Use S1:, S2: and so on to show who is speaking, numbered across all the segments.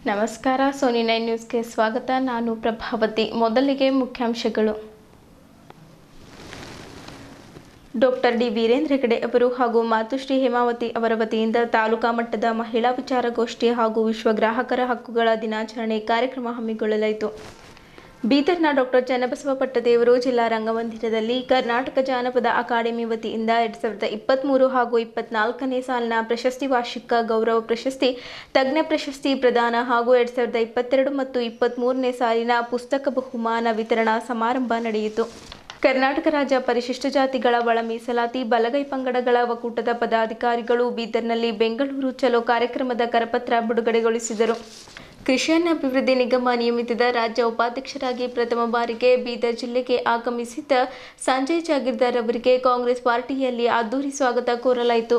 S1: ನಮಸ್ಕಾರ ಸೋನಿ 9 ನ್ಯೂಸ್ಗೆ ಸ್ವಾಗತ. ನಾನು ಪ್ರಭಾವತಿ. ಮೊದಲಿಗೆ ಮುಖ್ಯಾಂಶಗಳು. ಡಾಕ್ಟರ್ ಡಿ ವೀರೇಂದ್ರ ಹೆಗಡೆ ಅವರು ಹಾಗೂ ಮಾತುಶ್ರೀ ಹೇಮಾವತಿ ಅವರ ವತಿಯಿಂದ ತಾಲೂಕಾ ಮಟ್ಟದ ಮಹಿಳಾ ವಿಚಾರಗೋಷ್ಠಿ ಹಾಗೂ ವಿಶ್ವ ಗ್ರಾಹಕರ ಹಕ್ಕುಗಳ ದಿನಾಚರಣೆ ಕಾರ್ಯಕ್ರಮ ಹಮ್ಮಿಕೊಳ್ಳಲಾಯಿತು. ಬೀದರ್ನ ಡಾಕ್ಟರ್ ಚನ್ನಬಸವ ಪಟ್ಟದೇವರು ಜಿಲ್ಲಾ ರಂಗಮಂದಿರದಲ್ಲಿ ಕರ್ನಾಟಕ ಜಾನಪದ ಅಕಾಡೆಮಿ ವತಿಯಿಂದ 2023 ಹಾಗೂ 24ನೇ ಸಾಲಿನ ಪ್ರಶಸ್ತಿ ವಾರ್ಷಿಕ ಗೌರವ ಪ್ರಶಸ್ತಿ, ತಜ್ಞ ಪ್ರಶಸ್ತಿ ಪ್ರದಾನ ಹಾಗೂ 2022 ಮತ್ತು 23ನೇ ಸಾಲಿನ ಪುಸ್ತಕ ಬಹುಮಾನ ವಿತರಣಾ ಸಮಾರಂಭ ನಡೆಯಿತು. ಕರ್ನಾಟಕ ರಾಜ್ಯ ಪರಿಶಿಷ್ಟ ಜಾತಿಗಳ ಒಳ ಮೀಸಲಾತಿ ಬಲಗೈ ಪಂಗಡಗಳ ಒಕ್ಕೂಟದ ಪದಾಧಿಕಾರಿಗಳು ಬೀದರ್ನಲ್ಲಿ ಬೆಂಗಳೂರು ಚಲೋ ಕಾರ್ಯಕ್ರಮದ ಕರಪತ್ರ ಬಿಡುಗಡೆಗೊಳಿಸಿದರು. ಕೃಷಿ ಅಭಿವೃದ್ಧಿ ನಿಗಮ ನಿಯಮಿತದ ರಾಜ್ಯ ಉಪಾಧ್ಯಕ್ಷರಾಗಿ ಪ್ರಥಮ ಬಾರಿಗೆ ಬೀದರ್ ಜಿಲ್ಲೆಗೆ ಆಗಮಿಸಿದ್ದ ಸಂಜಯ್ ಜಾಗೀರ್ದಾರ್ ಅವರಿಗೆ ಕಾಂಗ್ರೆಸ್ ಪಾರ್ಟಿಯಲ್ಲಿ ಅದ್ದೂರಿ ಸ್ವಾಗತ ಕೋರಲಾಯಿತು.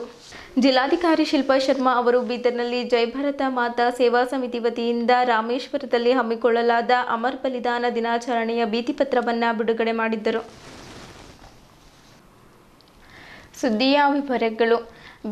S1: ಜಿಲ್ಲಾಧಿಕಾರಿ ಶಿಲ್ಪಾ ಶರ್ಮಾ ಅವರು ಬೀದರ್ನಲ್ಲಿ ಜೈ ಭಾರತ ಮಾತಾ ಸೇವಾ ಸಮಿತಿ ವತಿಯಿಂದ ರಾಮೇಶ್ವರದಲ್ಲಿ ಹಮ್ಮಿಕೊಳ್ಳಲಾದ ಅಮರ್ ಬಲಿದಾನ ದಿನಾಚರಣೆಯ ಭಿತ್ತಿಪತ್ರವನ್ನು ಬಿಡುಗಡೆ ಮಾಡಿದ್ದರು. ಸುದ್ದಿಯ ವಿವರಗಳು.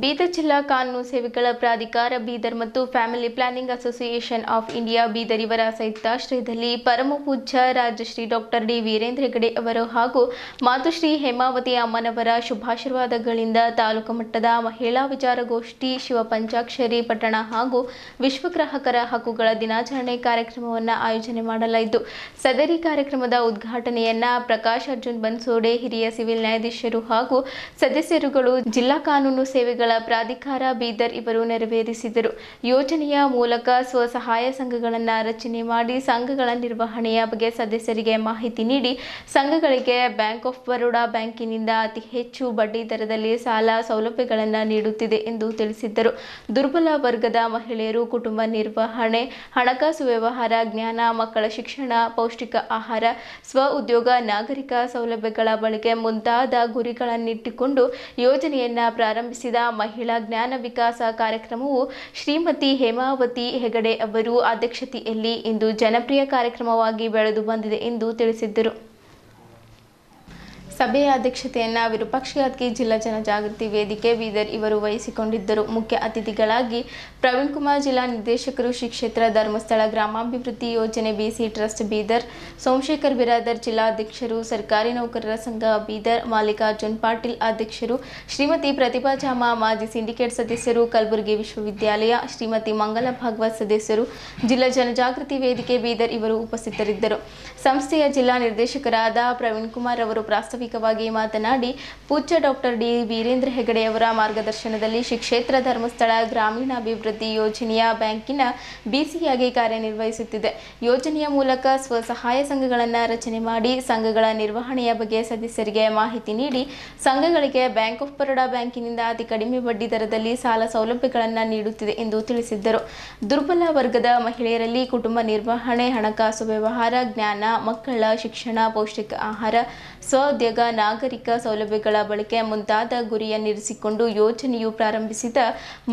S1: ಬೀದರ್ ಜಿಲ್ಲಾ ಕಾನೂನು ಸೇವೆಗಳ ಪ್ರಾಧಿಕಾರ ಬೀದರ್ ಮತ್ತು family planning association of India Bidar ಇವರ ಸಂಯುಕ್ತಾಶ್ರಯದಲ್ಲಿ ಪರಮ ಪೂಜ್ಯ ರಾಜಶ್ರೀ ಡಾಕ್ಟರ್ ಡಿ ವೀರೇಂದ್ರ ಹೆಗಡೆ ಅವರು ಹಾಗೂ ಮಾತುಶ್ರೀ ಹೇಮಾವತಿ ಅಮ್ಮನವರ ಶುಭಾಶೀರ್ವಾದಗಳಿಂದ ತಾಲೂಕು ಮಟ್ಟದ ಮಹಿಳಾ ವಿಚಾರಗೋಷ್ಠಿ, ಶಿವ ಪಂಚಾಕ್ಷರಿ ಪಠಣ ಹಾಗೂ ವಿಶ್ವ ಗ್ರಾಹಕರ ಹಕ್ಕುಗಳ ದಿನಾಚರಣೆ ಕಾರ್ಯಕ್ರಮವನ್ನು ಆಯೋಜನೆ ಮಾಡಲಾಯಿತು. ಸದರಿ ಕಾರ್ಯಕ್ರಮದ ಉದ್ಘಾಟನೆಯನ್ನ ಪ್ರಕಾಶ್ ಅರ್ಜುನ್ ಬನ್ಸೋಡೆ, ಹಿರಿಯ ಸಿವಿಲ್ ನ್ಯಾಯಾಧೀಶರು ಹಾಗೂ ಸದಸ್ಯರುಗಳು, ಜಿಲ್ಲಾ ಕಾನೂನು ಸೇವೆಗಳ ಪ್ರಾಧಿಕಾರ ಬೀದರ್ ಇವರು ನೆರವೇರಿಸಿದರು. ಯೋಜನೆಯ ಮೂಲಕ ಸ್ವಸಹಾಯ ಸಂಘಗಳನ್ನು ರಚನೆ ಮಾಡಿ ಸಂಘಗಳ ನಿರ್ವಹಣೆಯ ಬಗ್ಗೆ ಸದಸ್ಯರಿಗೆ ಮಾಹಿತಿ ನೀಡಿ ಸಂಘಗಳಿಗೆ ಬ್ಯಾಂಕ್ ಆಫ್ ಬರೋಡಾ ಬ್ಯಾಂಕಿನಿಂದ ಅತಿ ಹೆಚ್ಚು ಬಡ್ಡಿ ದರದಲ್ಲಿ ಸಾಲ ಸೌಲಭ್ಯಗಳನ್ನು ನೀಡುತ್ತಿದೆ ಎಂದು ತಿಳಿಸಿದ್ದರು. ದುರ್ಬಲ ವರ್ಗದ ಮಹಿಳೆಯರು ಕುಟುಂಬ ನಿರ್ವಹಣೆ, ಹಣಕಾಸು ವ್ಯವಹಾರ ಜ್ಞಾನ, ಮಕ್ಕಳ ಶಿಕ್ಷಣ, ಪೌಷ್ಟಿಕ ಆಹಾರ, ಸ್ವ ಉದ್ಯೋಗ, ನಾಗರಿಕ ಸೌಲಭ್ಯಗಳ ಬಳಕೆ ಮುಂತಾದ ಗುರಿಗಳನ್ನಿಟ್ಟುಕೊಂಡು ಯೋಜನೆಯನ್ನ ಪ್ರಾರಂಭಿಸಿದ ಮಹಿಳಾ ಜ್ಞಾನ ವಿಕಾಸ ಕಾರ್ಯಕ್ರಮವು ಶ್ರೀಮತಿ ಹೇಮಾವತಿ ಹೆಗಡೆ ಅವರು ಅಧ್ಯಕ್ಷತೆಯಲ್ಲಿ ಇಂದು ಜನಪ್ರಿಯ ಕಾರ್ಯಕ್ರಮವಾಗಿ ಬೆಳೆದು ಬಂದಿದೆ ಎಂದು ತಿಳಿಸಿದ್ದರು. ಸಭೆಯ ಅಧ್ಯಕ್ಷತೆಯನ್ನು ವಿರೂಪಾಕ್ಷಿ ಜಿಲ್ಲಾ ಜನಜಾಗೃತಿ ವೇದಿಕೆ ಬೀದರ್ ಇವರು ವಹಿಸಿಕೊಂಡಿದ್ದರು. ಮುಖ್ಯ ಅತಿಥಿಗಳಾಗಿ ಪ್ರವೀಣ್ ಕುಮಾರ್, ಜಿಲ್ಲಾ ನಿರ್ದೇಶಕರು, ಶ್ರೀ ಕ್ಷೇತ್ರ ಧರ್ಮಸ್ಥಳ ಗ್ರಾಮಾಭಿವೃದ್ಧಿ ಯೋಜನೆ ಬಿಸಿ ಟ್ರಸ್ಟ್ ಬೀದರ್, ಸೋಮಶೇಖರ್ ಬಿರಾದರ್ ಜಿಲ್ಲಾಧ್ಯಕ್ಷರು, ಸರ್ಕಾರಿ ನೌಕರರ ಸಂಘ ಬೀದರ್, ಮಲ್ಲಿಕಾರ್ಜುನ್ ಪಾಟೀಲ್ ಅಧ್ಯಕ್ಷರು, ಶ್ರೀಮತಿ ಪ್ರತಿಭಾ ಜಾಮ ಮಾಜಿ ಸಿಂಡಿಕೇಟ್ ಸದಸ್ಯರು, ಕಲಬುರಗಿ ವಿಶ್ವವಿದ್ಯಾಲಯ, ಶ್ರೀಮತಿ ಮಂಗಲ ಭಾಗವತ್ ಸದಸ್ಯರು, ಜಿಲ್ಲಾ ಜನಜಾಗೃತಿ ವೇದಿಕೆ ಬೀದರ್ ಇವರು ಉಪಸ್ಥಿತರಿದ್ದರು. ಸಂಸ್ಥೆಯ ಜಿಲ್ಲಾ ನಿರ್ದೇಶಕರಾದ ಪ್ರವೀಣ್ ಕುಮಾರ್ ಅವರು ಪ್ರಾಸ್ತಾವಿಕವಾಗಿ ಮಾತನಾಡಿ, ಪೂಜ್ಯ ಡಾಕ್ಟರ್ ಡಿ ವೀರೇಂದ್ರ ಹೆಗಡೆಯವರ ಮಾರ್ಗದರ್ಶನದಲ್ಲಿ ಶ್ರೀ ಕ್ಷೇತ್ರ ಧರ್ಮಸ್ಥಳ ಗ್ರಾಮೀಣಾಭಿವೃದ್ಧಿ ಯೋಜನೆಯ ಬ್ಯಾಂಕಿನ ಬಿಸಿಯಾಗಿ ಕಾರ್ಯನಿರ್ವಹಿಸುತ್ತಿದೆ. ಯೋಜನೆಯ ಮೂಲಕ ಸ್ವಸಹಾಯ ಸಂಘಗಳನ್ನು ರಚನೆ ಮಾಡಿ ಸಂಘಗಳ ನಿರ್ವಹಣೆಯ ಬಗ್ಗೆ ಸದಸ್ಯರಿಗೆ ಮಾಹಿತಿ ನೀಡಿ ಸಂಘಗಳಿಗೆ ಬ್ಯಾಂಕ್ ಆಫ್ ಬರೋಡಾ ಬ್ಯಾಂಕಿನಿಂದ ಅತಿ ಕಡಿಮೆ ಬಡ್ಡಿ ದರದಲ್ಲಿ ಸಾಲ ಸೌಲಭ್ಯಗಳನ್ನು ನೀಡುತ್ತಿದೆ ಎಂದು ತಿಳಿಸಿದ್ದರು. ದುರ್ಬಲ ವರ್ಗದ ಮಹಿಳೆಯರಲ್ಲಿ ಕುಟುಂಬ ನಿರ್ವಹಣೆ, ಹಣಕಾಸು ವ್ಯವಹಾರ ಜ್ಞಾನ, ಮಕ್ಕಳ ಶಿಕ್ಷಣ, ಪೌಷ್ಟಿಕ ಆಹಾರ, ಸ್ವಉದ್ಯೋಗ, ನಾಗರಿಕ ಸೌಲಭ್ಯಗಳ ಬಳಕೆ ಮುಂತಾದ ಗುರಿಯನ್ನಿರಿಸಿಕೊಂಡು ಯೋಜನೆಯು ಪ್ರಾರಂಭಿಸಿದ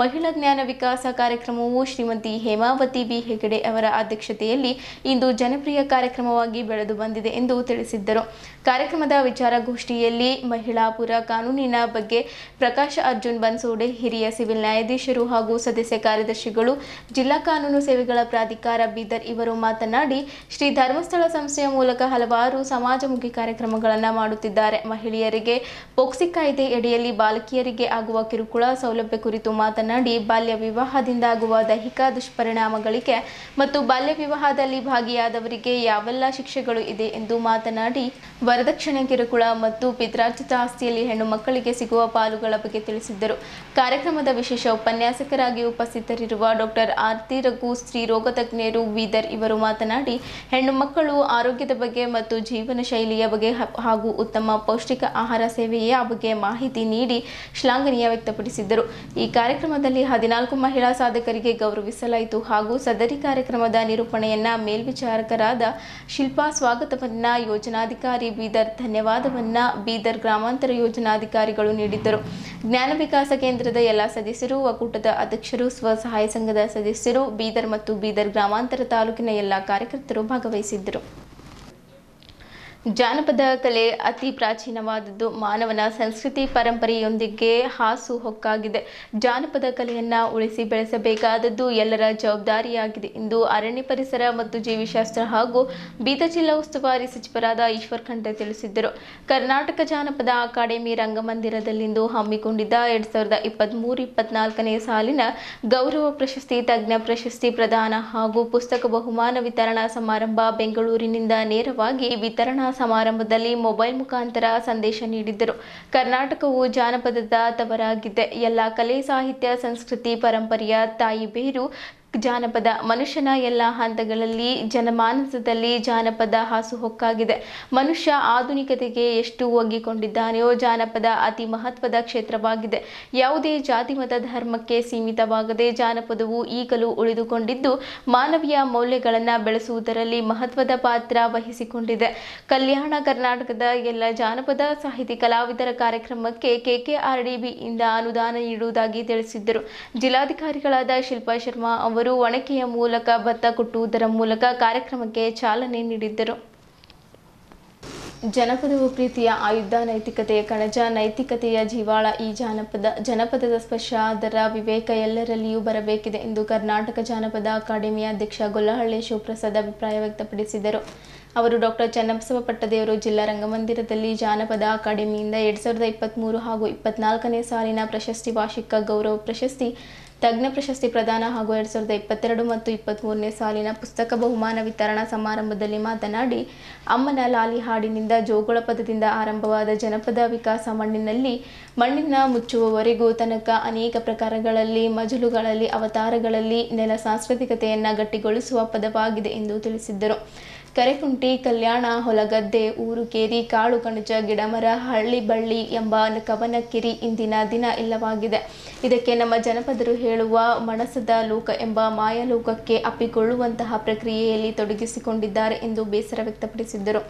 S1: ಮಹಿಳಾ ಜ್ಞಾನ ವಿಕಾಸ ಕಾರ್ಯಕ್ರಮವು ಶ್ರೀಮತಿ ಹೇಮಾವತಿ ಬಿ ಹೆಗಡೆ ಅವರ ಅಧ್ಯಕ್ಷತೆಯಲ್ಲಿ ಇಂದು ಜನಪ್ರಿಯ ಕಾರ್ಯಕ್ರಮವಾಗಿ ಬೆಳೆದು ಬಂದಿದೆ ಎಂದು ತಿಳಿಸಿದ್ದರು. ಕಾರ್ಯಕ್ರಮದ ವಿಚಾರಗೋಷ್ಠಿಯಲ್ಲಿ ಮಹಿಳಾಪುರ ಕಾನೂನಿನ ಬಗ್ಗೆ ಪ್ರಕಾಶ್ ಅರ್ಜುನ್ ಬನ್ಸೋಡೆ, ಹಿರಿಯ ಸಿವಿಲ್ ನ್ಯಾಯಾಧೀಶರು ಹಾಗೂ ಸದಸ್ಯ ಕಾರ್ಯದರ್ಶಿಗಳು, ಜಿಲ್ಲಾ ಕಾನೂನು ಸೇವೆಗಳ ಪ್ರಾಧಿಕಾರ ಬೀದರ್ ಇವರು ಮಾತನಾಡಿ, ಶ್ರೀ ಧರ್ಮಸ್ಥಳ ಸಂಸ್ಥೆಯ ಮೂಲಕ ಹಲವಾರು ಸಮಾಜಮುಖಿ ಕಾರ್ಯಕ್ರಮಗಳನ್ನು ಮಾಡುತ್ತಿದ್ದಾರೆ. ಮಹಿಳೆಯರಿಗೆ ಪೋಕ್ಸಿ ಕಾಯ್ದೆ ಅಡಿಯಲ್ಲಿ ಬಾಲಕಿಯರಿಗೆ ಆಗುವ ಕಿರುಕುಳ ಸೌಲಭ್ಯ ಕುರಿತು ಮಾತನಾಡಿ, ಬಾಲ್ಯ ವಿವಾಹದಿಂದ ಆಗುವ ದೈಹಿಕ ದುಷ್ಪರಿಣಾಮಗಳಿಗೆ ಮತ್ತು ಬಾಲ್ಯ ವಿವಾಹದಲ್ಲಿ ಭಾಗಿಯಾದವರಿಗೆ ಯಾವೆಲ್ಲ ಶಿಕ್ಷೆಗಳು ಇದೆ ಎಂದು ಮಾತನಾಡಿ, ವರದಕ್ಷಿಣೆ, ಕಿರುಕುಳ ಮತ್ತು ಪಿತ್ರಾರ್ಜಿತ ಆಸ್ತಿಯಲ್ಲಿ ಹೆಣ್ಣು ಮಕ್ಕಳಿಗೆ ಸಿಗುವ ಪಾಲುಗಳ ಬಗ್ಗೆ ತಿಳಿಸಿದ್ದರು. ಕಾರ್ಯಕ್ರಮದ ವಿಶೇಷ ಉಪನ್ಯಾಸಕರಾಗಿ ಉಪಸ್ಥಿತರಿರುವ ಡಾಕ್ಟರ್ ಆರ್ತಿ ರಘು, ಸ್ತ್ರೀ ರೋಗ ತಜ್ಞರು ಬೀದರ್ ಇವರು ಮಾತನಾಡಿ, ಹೆಣ್ಣು ಮಕ್ಕಳು ಆರೋಗ್ಯದ ಬಗ್ಗೆ ಮತ್ತು ಜೀವನ ಶೈಲಿಯ ಬಗ್ಗೆ ಹಾಗೂ ಉತ್ತಮ ಪೌಷ್ಟಿಕ ಆಹಾರ ಸೇವೆಯ ಬಗ್ಗೆ ಮಾಹಿತಿ ನೀಡಿ ಶ್ಲಾಘನೀಯ ವ್ಯಕ್ತಪಡಿಸಿದ್ದರು. ಈ ಕಾರ್ಯಕ್ರಮದಲ್ಲಿ 14 ಮಹಿಳಾ ಸಾಧಕರಿಗೆ ಗೌರವಿಸಲಾಯಿತು ಹಾಗೂ ಸದರಿ ಕಾರ್ಯಕ್ರಮದ ನಿರೂಪಣೆಯನ್ನ ಮೇಲ್ವಿಚಾರಕರಾದ ಶಿಲ್ಪಾ ಸ್ವಾಗತವನ್ನ, ಯೋಜನಾಧಿಕಾರಿ ಬೀದರ್ ಧನ್ಯವಾದವನ್ನ ಬೀದರ್ ಗ್ರಾಮಾಂತರ ಯೋಜನಾಧಿಕಾರಿಗಳು ನೀಡಿದ್ದರು. ಜ್ಞಾನ ವಿಕಾಸ ಕೇಂದ್ರದ ಎಲ್ಲ ಸದಸ್ಯರು, ಒಕ್ಕೂಟದ ಅಧ್ಯಕ್ಷರು, ಸ್ವಸಹಾಯ ಸಂಘದ ಸದಸ್ಯರು, ಬೀದರ್ ಮತ್ತು ಬೀದರ್ ಗ್ರಾಮಾಂತರ ತಾಲೂಕಿನ ಎಲ್ಲ ಕಾರ್ಯಕರ್ತರು ಭಾಗವಹಿಸಿದ್ದರು. ಜಾನಪದ ಕಲೆ ಅತಿ ಪ್ರಾಚೀನವಾದದ್ದು. ಮಾನವನ ಸಂಸ್ಕೃತಿ ಪರಂಪರೆಯೊಂದಿಗೆ ಹಾಸುಹೊಕ್ಕಾಗಿದೆ. ಜಾನಪದ ಕಲೆಯನ್ನು ಉಳಿಸಿ ಬೆಳೆಸಬೇಕಾದದ್ದು ಎಲ್ಲರ ಜವಾಬ್ದಾರಿಯಾಗಿದೆ ಎಂದು ಅರಣ್ಯ ಪರಿಸರ ಮತ್ತು ಜೀವಿಶಾಸ್ತ್ರ ಹಾಗೂ ಬೀದರ್ ಜಿಲ್ಲಾ ಉಸ್ತುವಾರಿ ಸಚಿವರಾದ ಈಶ್ವರ್ ಖಂಡ್ರೆ ತಿಳಿಸಿದ್ದರು. ಕರ್ನಾಟಕ ಜಾನಪದ ಅಕಾಡೆಮಿ ರಂಗಮಂದಿರದಲ್ಲಿಂದು ಹಮ್ಮಿಕೊಂಡಿದ್ದ 2023-24ನೇ ಸಾಲಿನ ಗೌರವ ಪ್ರಶಸ್ತಿ, ತಜ್ಞ ಪ್ರಶಸ್ತಿ ಪ್ರದಾನ ಹಾಗೂ ಪುಸ್ತಕ ಬಹುಮಾನ ವಿತರಣಾ ಸಮಾರಂಭ ಬೆಂಗಳೂರಿನಿಂದ ನೇರವಾಗಿ ವಿತರಣಾ ಸಮಾರಂಭದಲ್ಲಿ ಮೊಬೈಲ್ ಮುಖಾಂತರ ಸಂದೇಶ ನೀಡಿದ್ದರು. ಕರ್ನಾಟಕವು ಜಾನಪದದ ತವರಾಗಿದೆ. ಎಲ್ಲ ಕಲೆ, ಸಾಹಿತ್ಯ, ಸಂಸ್ಕೃತಿ, ಪರಂಪರೆಯ ತಾಯಿ ಬೇರು ಜಾನಪದ. ಮನುಷ್ಯನ ಎಲ್ಲ ಹಂತಗಳಲ್ಲಿ ಜನಮಾನಸದಲ್ಲಿ ಜಾನಪದ ಹಾಸುಹೊಕ್ಕಾಗಿದೆ. ಮನುಷ್ಯ ಆಧುನಿಕತೆಗೆ ಎಷ್ಟು ಒಗ್ಗಿಕೊಂಡಿದ್ದಾನೆಯೋ ಜಾನಪದ ಅತಿ ಮಹತ್ವದ ಕ್ಷೇತ್ರವಾಗಿದೆ. ಯಾವುದೇ ಜಾತಿ, ಮತ, ಧರ್ಮಕ್ಕೆ ಸೀಮಿತವಾಗದೆ ಜಾನಪದವು ಈಗಲೂ ಉಳಿದುಕೊಂಡಿದ್ದು ಮಾನವೀಯ ಮೌಲ್ಯಗಳನ್ನು ಬೆಳೆಸುವುದರಲ್ಲಿ ಮಹತ್ವದ ಪಾತ್ರ ವಹಿಸಿಕೊಂಡಿದೆ. ಕಲ್ಯಾಣ ಕರ್ನಾಟಕದ ಎಲ್ಲ ಜಾನಪದ ಸಾಹಿತಿ ಕಲಾವಿದರ ಕಾರ್ಯಕ್ರಮಕ್ಕೆ KKRDBಯಿಂದ ಅನುದಾನ ನೀಡುವುದಾಗಿ ತಿಳಿಸಿದ್ದರು. ಜಿಲ್ಲಾಧಿಕಾರಿಗಳಾದ ಶಿಲ್ಪಾ ಶರ್ಮಾ ಅವರು ಒಣಕೆಯ ಮೂಲಕ ಭತ್ತ ಕುಟ್ಟುವುದರ ಮೂಲಕ ಕಾರ್ಯಕ್ರಮಕ್ಕೆ ಚಾಲನೆ ನೀಡಿದ್ದರು. ಜನಪದವು ಪ್ರೀತಿಯ ಆಯುಧ, ನೈತಿಕತೆಯ ಕಣಜ, ನೈತಿಕತೆಯ ಜೀವಾಳ ಈ ಜನಪದದ ಸ್ಪರ್ಶ, ಅದರ ವಿವೇಕ ಎಲ್ಲರಲ್ಲಿಯೂ ಬರಬೇಕಿದೆ ಎಂದು ಕರ್ನಾಟಕ ಜಾನಪದ ಅಕಾಡೆಮಿಯ ಅಧ್ಯಕ್ಷ ಗೊಲ್ಲಹಳ್ಳಿ ಶಿವಪ್ರಸಾದ್ ಅಭಿಪ್ರಾಯ ವ್ಯಕ್ತಪಡಿಸಿದರು. ಅವರು ಡಾಕ್ಟರ್ ಚನ್ನಬಸವ ಪಟ್ಟದೇವರು ಜಿಲ್ಲಾ ರಂಗಮಂದಿರದಲ್ಲಿ ಜಾನಪದ ಅಕಾಡೆಮಿಯಿಂದ 2023 ಹಾಗೂ 24ನೇ ಸಾಲಿನ ಪ್ರಶಸ್ತಿ, ವಾರ್ಷಿಕ ಗೌರವ ಪ್ರಶಸ್ತಿ, ತಜ್ಞ ಪ್ರಶಸ್ತಿ ಪ್ರದಾನ ಹಾಗೂ 2022 ಮತ್ತು 23ನೇ ಸಾಲಿನ ಪುಸ್ತಕ ಬಹುಮಾನ ವಿತರಣಾ ಸಮಾರಂಭದಲ್ಲಿ ಮಾತನಾಡಿ, ಅಮ್ಮನ ಲಾಲಿ ಹಾಡಿನಿಂದ ಜೋಗುಳ ಪದದಿಂದ ಆರಂಭವಾದ ಜನಪದ ವಿಕಾಸ ಮಣ್ಣಿನ ಮುಚ್ಚುವವರೆಗೂ ತನಕ ಅನೇಕ ಪ್ರಕಾರಗಳಲ್ಲಿ, ಮಜಲುಗಳಲ್ಲಿ, ಅವತಾರಗಳಲ್ಲಿ ನೆಲ ಸಾಂಸ್ಕೃತಿಕತೆಯನ್ನು ಗಟ್ಟಿಗೊಳಿಸುವ ಪದವಾಗಿದೆ ಎಂದು ತಿಳಿಸಿದ್ದರು. ಕರೆಕುಂಟಿ, ಕಲ್ಯಾಣ, ಹೊಲಗದ್ದೆ, ಊರು, ಕೇರಿ, ಕಾಳು ಕಣಜ, ಗಿಡಮರ, ಹಳ್ಳಿ ಬಳ್ಳಿ ಎಂಬ ಕವನಕಿರಿ ಇಂದಿನ ದಿನ ಇಲ್ಲವಾಗಿದೆ. ಇದಕ್ಕೆ ನಮ್ಮ ಜನಪದರು ಹೇಳುವ ಮನಸದ ಲೋಕ ಎಂಬ ಮಾಯಲೋಕಕ್ಕೆ ಅಪ್ಪಿಕೊಳ್ಳುವಂತಹ ಪ್ರಕ್ರಿಯೆಯಲ್ಲಿ ತೊಡಗಿಸಿಕೊಂಡಿದ್ದಾರೆ ಎಂದು ಬೇಸರ ವ್ಯಕ್ತಪಡಿಸಿದ್ದರು.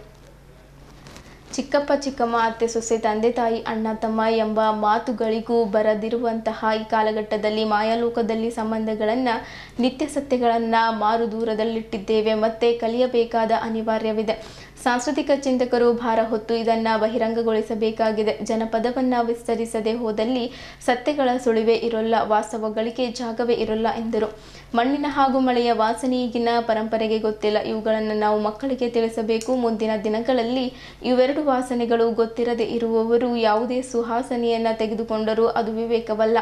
S1: ಚಿಕ್ಕಪ್ಪ ಚಿಕ್ಕಮ್ಮ, ಅತ್ತೆ ಸೊಸೆ, ತಂದೆ ತಾಯಿ, ಅಣ್ಣ ತಮ್ಮ ಎಂಬ ಮಾತುಗಳಿಗೂ ಬರದಿರುವಂತಹ ಈ ಕಾಲಘಟ್ಟದಲ್ಲಿ ಮಾಯಾಲೋಕದಲ್ಲಿ ಸಂಬಂಧಗಳನ್ನು, ನಿತ್ಯ ಸತ್ಯಗಳನ್ನು ಮಾರುದೂರದಲ್ಲಿಟ್ಟಿದ್ದೇವೆ. ಮತ್ತೆ ಕಲಿಯಬೇಕಾದ ಅನಿವಾರ್ಯವಿದೆ. ಸಾಂಸ್ಕೃತಿಕ ಚಿಂತಕರು ಭಾರ ಹೊತ್ತು ಇದನ್ನು ಬಹಿರಂಗಗೊಳಿಸಬೇಕಾಗಿದೆ. ಜನಪದವನ್ನು ವಿಸ್ತರಿಸದೆ ಹೋದಲ್ಲಿ ಸತ್ಯಗಳ ಸುಳಿವೇ ಇರೋಲ್ಲ, ವಾಸ್ತವಗಳಿಗೆ ಜಾಗವೇ ಇರೋಲ್ಲ ಎಂದರು. ಮಣ್ಣಿನ ಹಾಗೂ ಮಳೆಯ ವಾಸನೆ ಈಗಿನ ಪರಂಪರೆಗೆ ಗೊತ್ತಿಲ್ಲ. ಇವುಗಳನ್ನು ನಾವು ಮಕ್ಕಳಿಗೆ ತಿಳಿಸಬೇಕು. ಮುಂದಿನ ದಿನಗಳಲ್ಲಿ ಇವೆರಡು ವಾಸನೆಗಳು ಗೊತ್ತಿರದೆ ಇರುವವರು ಯಾವುದೇ ಸುವಾಸನೆಯನ್ನು ತೆಗೆದುಕೊಂಡರೂ ಅದು ವಿವೇಕವಲ್ಲ,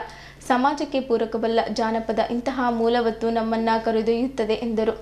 S1: ಸಮಾಜಕ್ಕೆ ಪೂರಕವಲ್ಲ. ಜಾನಪದ ಇಂತಹ ಮೂಲವತ್ತು ನಮ್ಮನ್ನು ಕರೆದೊಯ್ಯುತ್ತದೆ ಎಂದರು.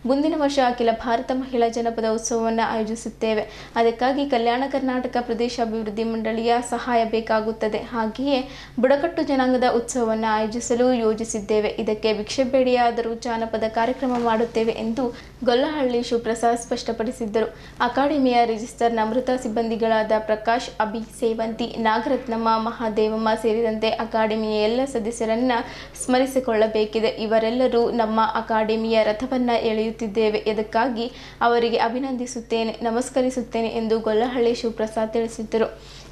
S1: ಮುಂದಿನ ವರ್ಷ ಅಖಿಲ ಭಾರತ ಮಹಿಳಾ ಜನಪದ ಉತ್ಸವವನ್ನು ಆಯೋಜಿಸುತ್ತೇವೆ. ಅದಕ್ಕಾಗಿ ಕಲ್ಯಾಣ ಕರ್ನಾಟಕ ಪ್ರದೇಶ ಅಭಿವೃದ್ಧಿ ಮಂಡಳಿಯ ಸಹಾಯ ಬೇಕಾಗುತ್ತದೆ. ಹಾಗೆಯೇ ಬುಡಕಟ್ಟು ಜನಾಂಗದ ಉತ್ಸವವನ್ನು ಆಯೋಜಿಸಲು ಯೋಜಿಸಿದ್ದೇವೆ. ಇದಕ್ಕೆ ಭಿಕ್ಷೆ ಬೇಡಿಯಾದರೂ ಜಾನಪದ ಕಾರ್ಯಕ್ರಮ ಮಾಡುತ್ತೇವೆ ಎಂದು ಗೊಲ್ಲಹಳ್ಳಿ ಶಿವಪ್ರಸಾದ್ ಸ್ಪಷ್ಟಪಡಿಸಿದ್ದರು. ಅಕಾಡೆಮಿಯ ರಿಜಿಸ್ಟರ್ ನಮೃತ ಸಿಬ್ಬಂದಿಗಳಾದ ಪ್ರಕಾಶ್, ಅಭಿ, ಸೇವಂತಿ, ನಾಗರತ್ನಮ್ಮ, ಮಹಾದೇವಮ್ಮ ಸೇರಿದಂತೆ ಅಕಾಡೆಮಿಯ ಎಲ್ಲ ಸದಸ್ಯರನ್ನು ಸ್ಮರಿಸಿಕೊಳ್ಳಬೇಕಿದೆ. ಇವರೆಲ್ಲರೂ ನಮ್ಮ ಅಕಾಡೆಮಿಯ ರಥವನ್ನು ಎಳೆಯುತ್ತಿದ್ದೇವೆ. ಇದಕ್ಕಾಗಿ ಅವರಿಗೆ ಅಭಿನಂದಿಸುತ್ತೇನೆ, ನಮಸ್ಕರಿಸುತ್ತೇನೆ ಎಂದು ಗೊಲ್ಲಹಳ್ಳಿ ಶಿವಪ್ರಸಾದ್ ತಿಳಿಸಿದ್ದರು.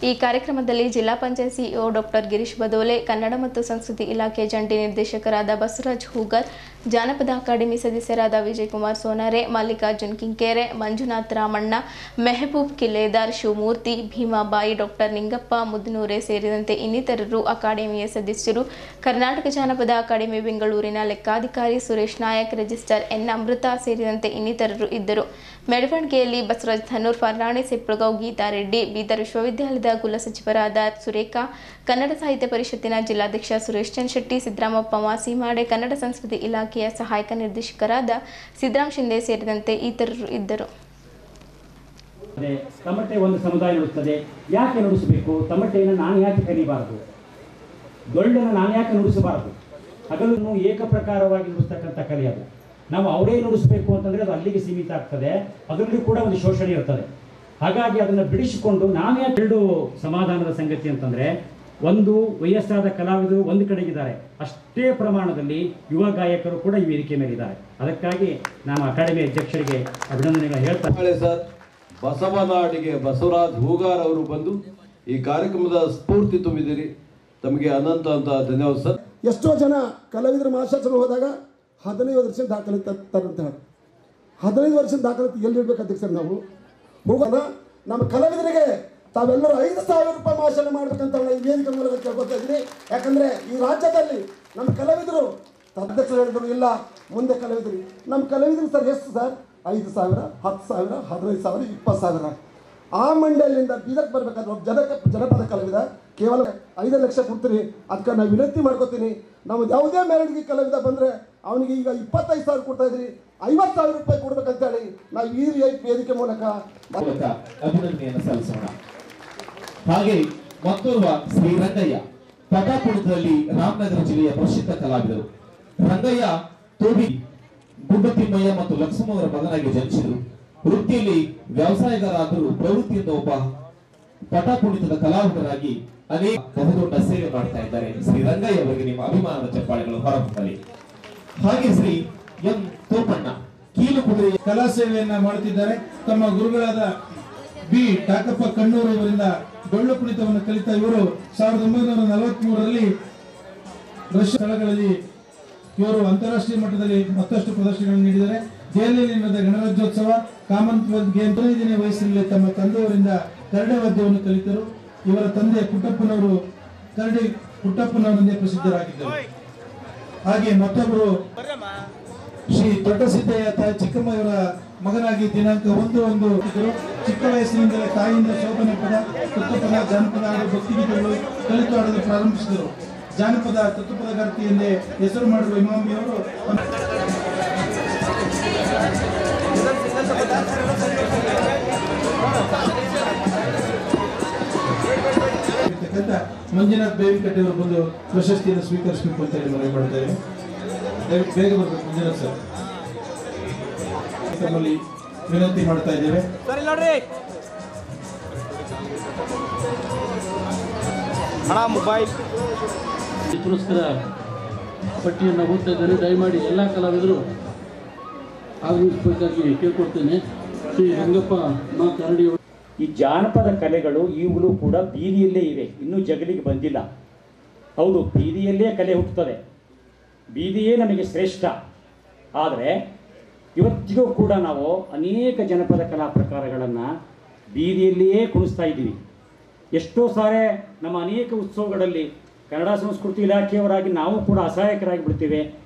S1: ಈ ಕಾರ್ಯಕ್ರಮದಲ್ಲಿ ಜಿಲ್ಲಾ ಪಂಚಾಯತ್ ಸಿಇಒ ಡಾಕ್ಟರ್ ಗಿರೀಶ್ ಬದೋಲೆ, ಕನ್ನಡ ಮತ್ತು ಸಂಸ್ಕೃತಿ ಇಲಾಖೆ ಜಂಟಿ ನಿರ್ದೇಶಕರಾದ ಬಸವರಾಜ್ ಹೂಗಾರ್, ಜಾನಪದ ಅಕಾಡೆಮಿ ಸದಸ್ಯರಾದ ವಿಜಯಕುಮಾರ್ ಸೋನಾರೆ, ಮಲ್ಲಿಕಾರ್ಜುನ್ ಕಿಂಕೇರೆ, ಮಂಜುನಾಥ್ ರಾಮಣ್ಣ, ಮೆಹಬೂಬ್ ಕಿಲ್ಲೇದಾರ್, ಶಿವಮೂರ್ತಿ, ಭೀಮಾಬಾಯಿ, ಡಾಕ್ಟರ್ ನಿಂಗಪ್ಪ ಮುದ್ನೂರೆ ಸೇರಿದಂತೆ ಇನ್ನಿತರರು ಅಕಾಡೆಮಿಯ ಸದಸ್ಯರು, ಕರ್ನಾಟಕ ಜಾನಪದ ಅಕಾಡೆಮಿ ಬೆಂಗಳೂರಿನ ಲೆಕ್ಕಾಧಿಕಾರಿ ಸುರೇಶ್ ನಾಯಕ್, ರಿಜಿಸ್ಟರ್ ಎನ್ ಅಮೃತ ಸೇರಿದಂತೆ ಇನ್ನಿತರರು ಇದ್ದರು. ಮೆರವಣಿಗೆಯಲ್ಲಿ ಬಸವರಾಜ್ ಧನ್ನೂರ್, ಫರ್ನಾಣಿ ಸಿಪ್ಳಗಾಂವ್, ಗೀತಾ ರೆಡ್ಡಿ, ಬೀದರ್ ವಿಶ್ವವಿದ್ಯಾಲಯದ ಕುಲಸಚಿವರಾದ ಸುರೇಖಾ, ಕನ್ನಡ ಸಾಹಿತ್ಯ ಪರಿಷತ್ತಿನ ಜಿಲ್ಲಾಧ್ಯಕ್ಷ ಸುರೇಶ್ ಚಂದ್ರ ಶೆಟ್ಟಿ, ಸಿದ್ದರಾಮಪ್ಪ ಮಾಸಿಮಾಡೆ, ಕನ್ನಡ ಸಂಸ್ಕೃತಿ ಇಲಾಖೆಯ ಸಹಾಯಕ ನಿರ್ದೇಶಕರಾದ ಸಿದ್ದರಾಮ್ ಶಿಂದೆ ಸೇರಿದಂತೆ ಇತರರು ಇದ್ದರು.
S2: ತಮಟೆ ಒಂದು ಸಮುದಾಯ ನುಡಿಸುತ್ತದೆ. ಯಾಕೆ ನುಡಿಸಬೇಕು? ತಮಟೆಯನ್ನು ನಾನು ಯಾಕೆ ಕಲಿಬಾರದು? ಡೊಳ್ಳನ್ನು ನಾನು ಯಾಕೆ ನುಡಿಸಬಾರದು? ಹಗಲನ್ನು ಏಕಪ್ರಕಾರವಾಗಿ ನುಡಿಸ್ತಕ್ಕಂಥ ಕಲೆ ಅದು. ನಾವು ಅವರೇ ನುಡಿಸಬೇಕು ಅಂತಂದರೆ ಅದು ಅಲ್ಲಿಗೆ ಸೀಮಿತ ಆಗ್ತದೆ. ಅದರಲ್ಲಿ ಕೂಡ ಒಂದು ಶೋಷಣೆ ಇರ್ತದೆ. ಹಾಗಾಗಿ ಅದನ್ನು ಬಿಡಿಸಿಕೊಂಡು ನಾವೇ ಎರಡು ಸಮಾಧಾನದ ಸಂಗತಿ ಅಂತಂದರೆ, ಒಂದು ವಯಸ್ಸಾದ ಕಲಾವಿದರು ಒಂದು ಕಡೆಗಿದ್ದಾರೆ, ಅಷ್ಟೇ ಪ್ರಮಾಣದಲ್ಲಿ ಯುವ ಗಾಯಕರು ಕೂಡ ಈ ವೇದಿಕೆ ಮೇಲಿದ್ದಾರೆ. ಅದಕ್ಕಾಗಿ ನಾನು ಅಕಾಡೆಮಿ ಅಧ್ಯಕ್ಷರಿಗೆ ಅಭಿನಂದನೆಗಳನ್ನು ಹೇಳ್ತಾರೆ.
S3: ಸರ್, ಬಸವನಾಡಿಗೆ ಬಸವರಾಜ್ ಹೂಗಾರ್ ಅವರು ಬಂದು ಈ ಕಾರ್ಯಕ್ರಮದ ಸ್ಫೂರ್ತಿ ತುಂಬಿದಿರಿ. ತಮಗೆ ಅನಂತ ಧನ್ಯವಾದ ಸರ್.
S4: ಎಷ್ಟೋ ಜನ ಕಲಾವಿದರು ಮಹಾಶಾಸನ ಹೋದಾಗ 15 ವರ್ಷದ ದಾಖಲೆ ತರಂತ ಹೇಳಿ 15 ವರ್ಷದ ದಾಖಲಾತಿ ಎಲ್ಲಿ ಇಡಬೇಕು ಅಧ್ಯಕ್ಷ? ನಾವು ಹೋಗೋದ ನಮ್ಮ ಕಲಾವಿದರಿಗೆ ತಾವೆಲ್ಲರೂ 5,000 ರೂಪಾಯಿ ಮಾಶನ ಮಾಡಬೇಕಂತ ಈ ವೇದಿಕೆ ಮೂಲಕ ಕೇಳ್ಕೊತಾ ಇದ್ದೀನಿ. ಯಾಕಂದರೆ ಈ ರಾಜ್ಯದಲ್ಲಿ ನಮ್ಮ ಕಲಾವಿದರು ಅಧ್ಯಕ್ಷರು ಹೇಳಿದ್ರು ಇಲ್ಲ ಮುಂದೆ ಕಲಾವಿದರು ನಮ್ಮ ಕಲಾವಿದರು ಸರ್ ಎಷ್ಟು ಸರ್ 5,000 10,000 15,000 20,000 ಆ ಮಂಡಳಿಯಿಂದ ಬೀದಕ್ಕೆ ಬರಬೇಕಾದ್ರೆ ಒಬ್ಬ ಜನಪದ ಕಲಾವಿದ ಕೇವಲ 5 ಲಕ್ಷ ಕೊಡ್ತೀರಿ. ಅದಕ್ಕೆ ನಾನು ವಿನಂತಿ ಮಾಡ್ಕೋತೀನಿ, ನಾವು ಯಾವುದೇ ಮೆರವಣಿಗೆ ಕಲಾವಿದ ಬಂದರೆ ಅವನಿಗೆ ಈಗ 25,000 ಕೊಡ್ತಾ ಇದ್ರಿ, 50,000 ರೂಪಾಯಿ ಕೊಡ್ಬೇಕಂತೇಳಿ ನಾವು ಈ ವೇದಿಕೆ ಮೂಲಕ
S5: ಅಭಿನಂದನೆಯನ್ನು ಸಲ್ಲಿಸೋಣ. ಹಾಗೆ ಮತ್ತೋರ್ವ ಶ್ರೀ ರಂಗಯ್ಯ ಪಟಾಪುರದಲ್ಲಿ ರಾಮನಗರ ಜಿಲ್ಲೆಯ ಪ್ರಸಿದ್ಧ ಕಲಾವಿದರು. ರಂಗಯ್ಯ ತೋಬಿ ಗುಡ್ಡತಿಮ್ಮಯ್ಯ ಮತ್ತು ಲಕ್ಷ್ಮವರ ಮಗನಾಗಿ ಜನಿಸಿದರು. ವೃತ್ತಿಯಲ್ಲಿ ವ್ಯವಸಾಯಗಾರರಾದರೂ ಪ್ರವೃತ್ತಿಯಿಂದ ಒಬ್ಬ ಪಟಾಪುಣಿತದ ಕಲಾವಿದರಾಗಿ ಅನೇಕ ಬಹುದೊಡ್ಡ ಸೇವೆ ಮಾಡ್ತಾ ಇದ್ದಾರೆ. ಶ್ರೀ ರಂಗಯ್ಯ ಅವರಿಗೆ ನಿಮ್ಮ ಅಭಿಮಾನದ ಚಪ್ಪಾಳೆಗಳು ಹೊರಹೊಮ್ಮಲಿ. ಹಾಗೆ ಶ್ರೀ ಎಂ ತೋಪಣ್ಣ ಕೀಲು ಕುದುರೆ
S6: ಕಲಾ ಸೇವೆಯನ್ನ ಮಾಡುತ್ತಿದ್ದಾರೆ. ತಮ್ಮ ಗುರುಗಳಾದ ಬಿ ಟಾಕಪ್ಪ ಕಣ್ಣೂರು ಇವರಿಂದ ಡೊಳ್ಳು ಕುಣಿತವನ್ನು ಕಲಿತ ಇವರು 1943ರಲ್ಲಿ ರಷ್ಯಾ ಸ್ಥಳಗಳಲ್ಲಿ ಇವರು ಅಂತಾರಾಷ್ಟ್ರೀಯ ಮಟ್ಟದಲ್ಲಿ ಮತ್ತಷ್ಟು ಪ್ರದರ್ಶನಗಳನ್ನು ನೀಡಿದ್ದಾರೆ. ದೆಹಲಿಯಲ್ಲಿ ನಡೆದ ಗಣರಾಜ್ಯೋತ್ಸವ ಕಾಮನ್ವೆಲ್ತ್ ಗೇಮ್ 15ನೇ ವಯಸ್ಸಿನಲ್ಲಿ ತಮ್ಮ ತಂದೆಯವರಿಂದ ಕರಡಿ ವಾದ್ಯವನ್ನು ಕಲಿತರು. ಇವರ ತಂದೆ ಪುಟ್ಟಪ್ಪನವರು ಕರಡಿ ಪುಟ್ಟಪ್ಪನವರೊಂದೇ ಪ್ರಸಿದ್ಧರಾಗಿದ್ದರು. ಹಾಗೆ ಮತ್ತೊಬ್ಬರು ಶ್ರೀ ದೊಡ್ಡಸಿದ್ದಯ್ಯ ತಾಯಿ ಚಿಕ್ಕಮ್ಮ ಇವರ ಮಗನಾಗಿ ದಿನಾಂಕ 1 ಚಿಕ್ಕ ವಯಸ್ಸಿನಿಂದಲೇ ತಾಯಿಯಿಂದ ಶೋಭನೆ ಪದ, ತತ್ವಪದ, ಜಾನಪದ ಹಾಗೂ ಭಕ್ತಿಗೀತೆಗಳು ಕಲಿತು ಆಡಲು ಪ್ರಾರಂಭಿಸಿದರು. ಜಾನಪದ ತತ್ವಪದಗಾರ್ತಿ ಎಂದೇ ಹೆಸರು ಮಾಡಿರುವ ಇಮಾಮಿಯವರು ಮಂಜುನಾಥ್ ಬೇವಿನಕಟ್ಟೆ ಅವರು ಬಂದು ಪ್ರಶಸ್ತಿಯನ್ನು ಸ್ವೀಕರಿಸಬೇಕು ಅಂತ ಹೇಳಿ ಮನವಿ ಮಾಡ್ತಾ ಇದ್ದೇನೆ. ಬೇಗ ಬರ್ಬೇಕು ಮಂಜುನಾಥ್ ಸರ್, ತಮ್ಮಲ್ಲಿ ವಿನಂತಿ ಮಾಡ್ತಾ ಇದ್ದೇವೆ.
S7: ಪುರಸ್ಕಾರ ಪಟ್ಟಿಯನ್ನು ಓದ್ತಾ ಇದ್ದಾರೆ. ದಯಮಾಡಿ ಎಲ್ಲ ಕಲಾವಿದರು ಆಗಮಿಸಬೇಕಾಗಿ ಕೇಳ್ಕೊಡ್ತೇನೆ. ಶ್ರೀ ರಂಗಪ್ಪ ಮಾ ಕರಡಿ.
S2: ಈ ಜಾನಪದ ಕಲೆಗಳು ಇವುಗಳು ಕೂಡ ಬೀದಿಯಲ್ಲೇ ಇವೆ, ಇನ್ನೂ ಜಗಲಿಗೆ ಬಂದಿಲ್ಲ. ಹೌದು, ಬೀದಿಯಲ್ಲೇ ಕಲೆ ಹುಟ್ಟುತ್ತದೆ, ಬೀದಿಯೇ ನಮಗೆ ಶ್ರೇಷ್ಠ. ಆದರೆ ಇವತ್ತಿಗೂ ಕೂಡ ನಾವು ಅನೇಕ ಜನಪದ ಕಲಾ ಪ್ರಕಾರಗಳನ್ನು ಬೀದಿಯಲ್ಲಿಯೇ ಕುಣಿಸ್ತಾ ಇದ್ದೀವಿ. ಎಷ್ಟೋ ಸಾರಿ ನಮ್ಮ ಅನೇಕ ಉತ್ಸವಗಳಲ್ಲಿ ಕನ್ನಡ ಸಂಸ್ಕೃತಿ ಇಲಾಖೆಯವರಾಗಿ ನಾವು ಕೂಡ ಅಸಹಾಯಕರಾಗಿ ಬಿಡ್ತೇವೆ.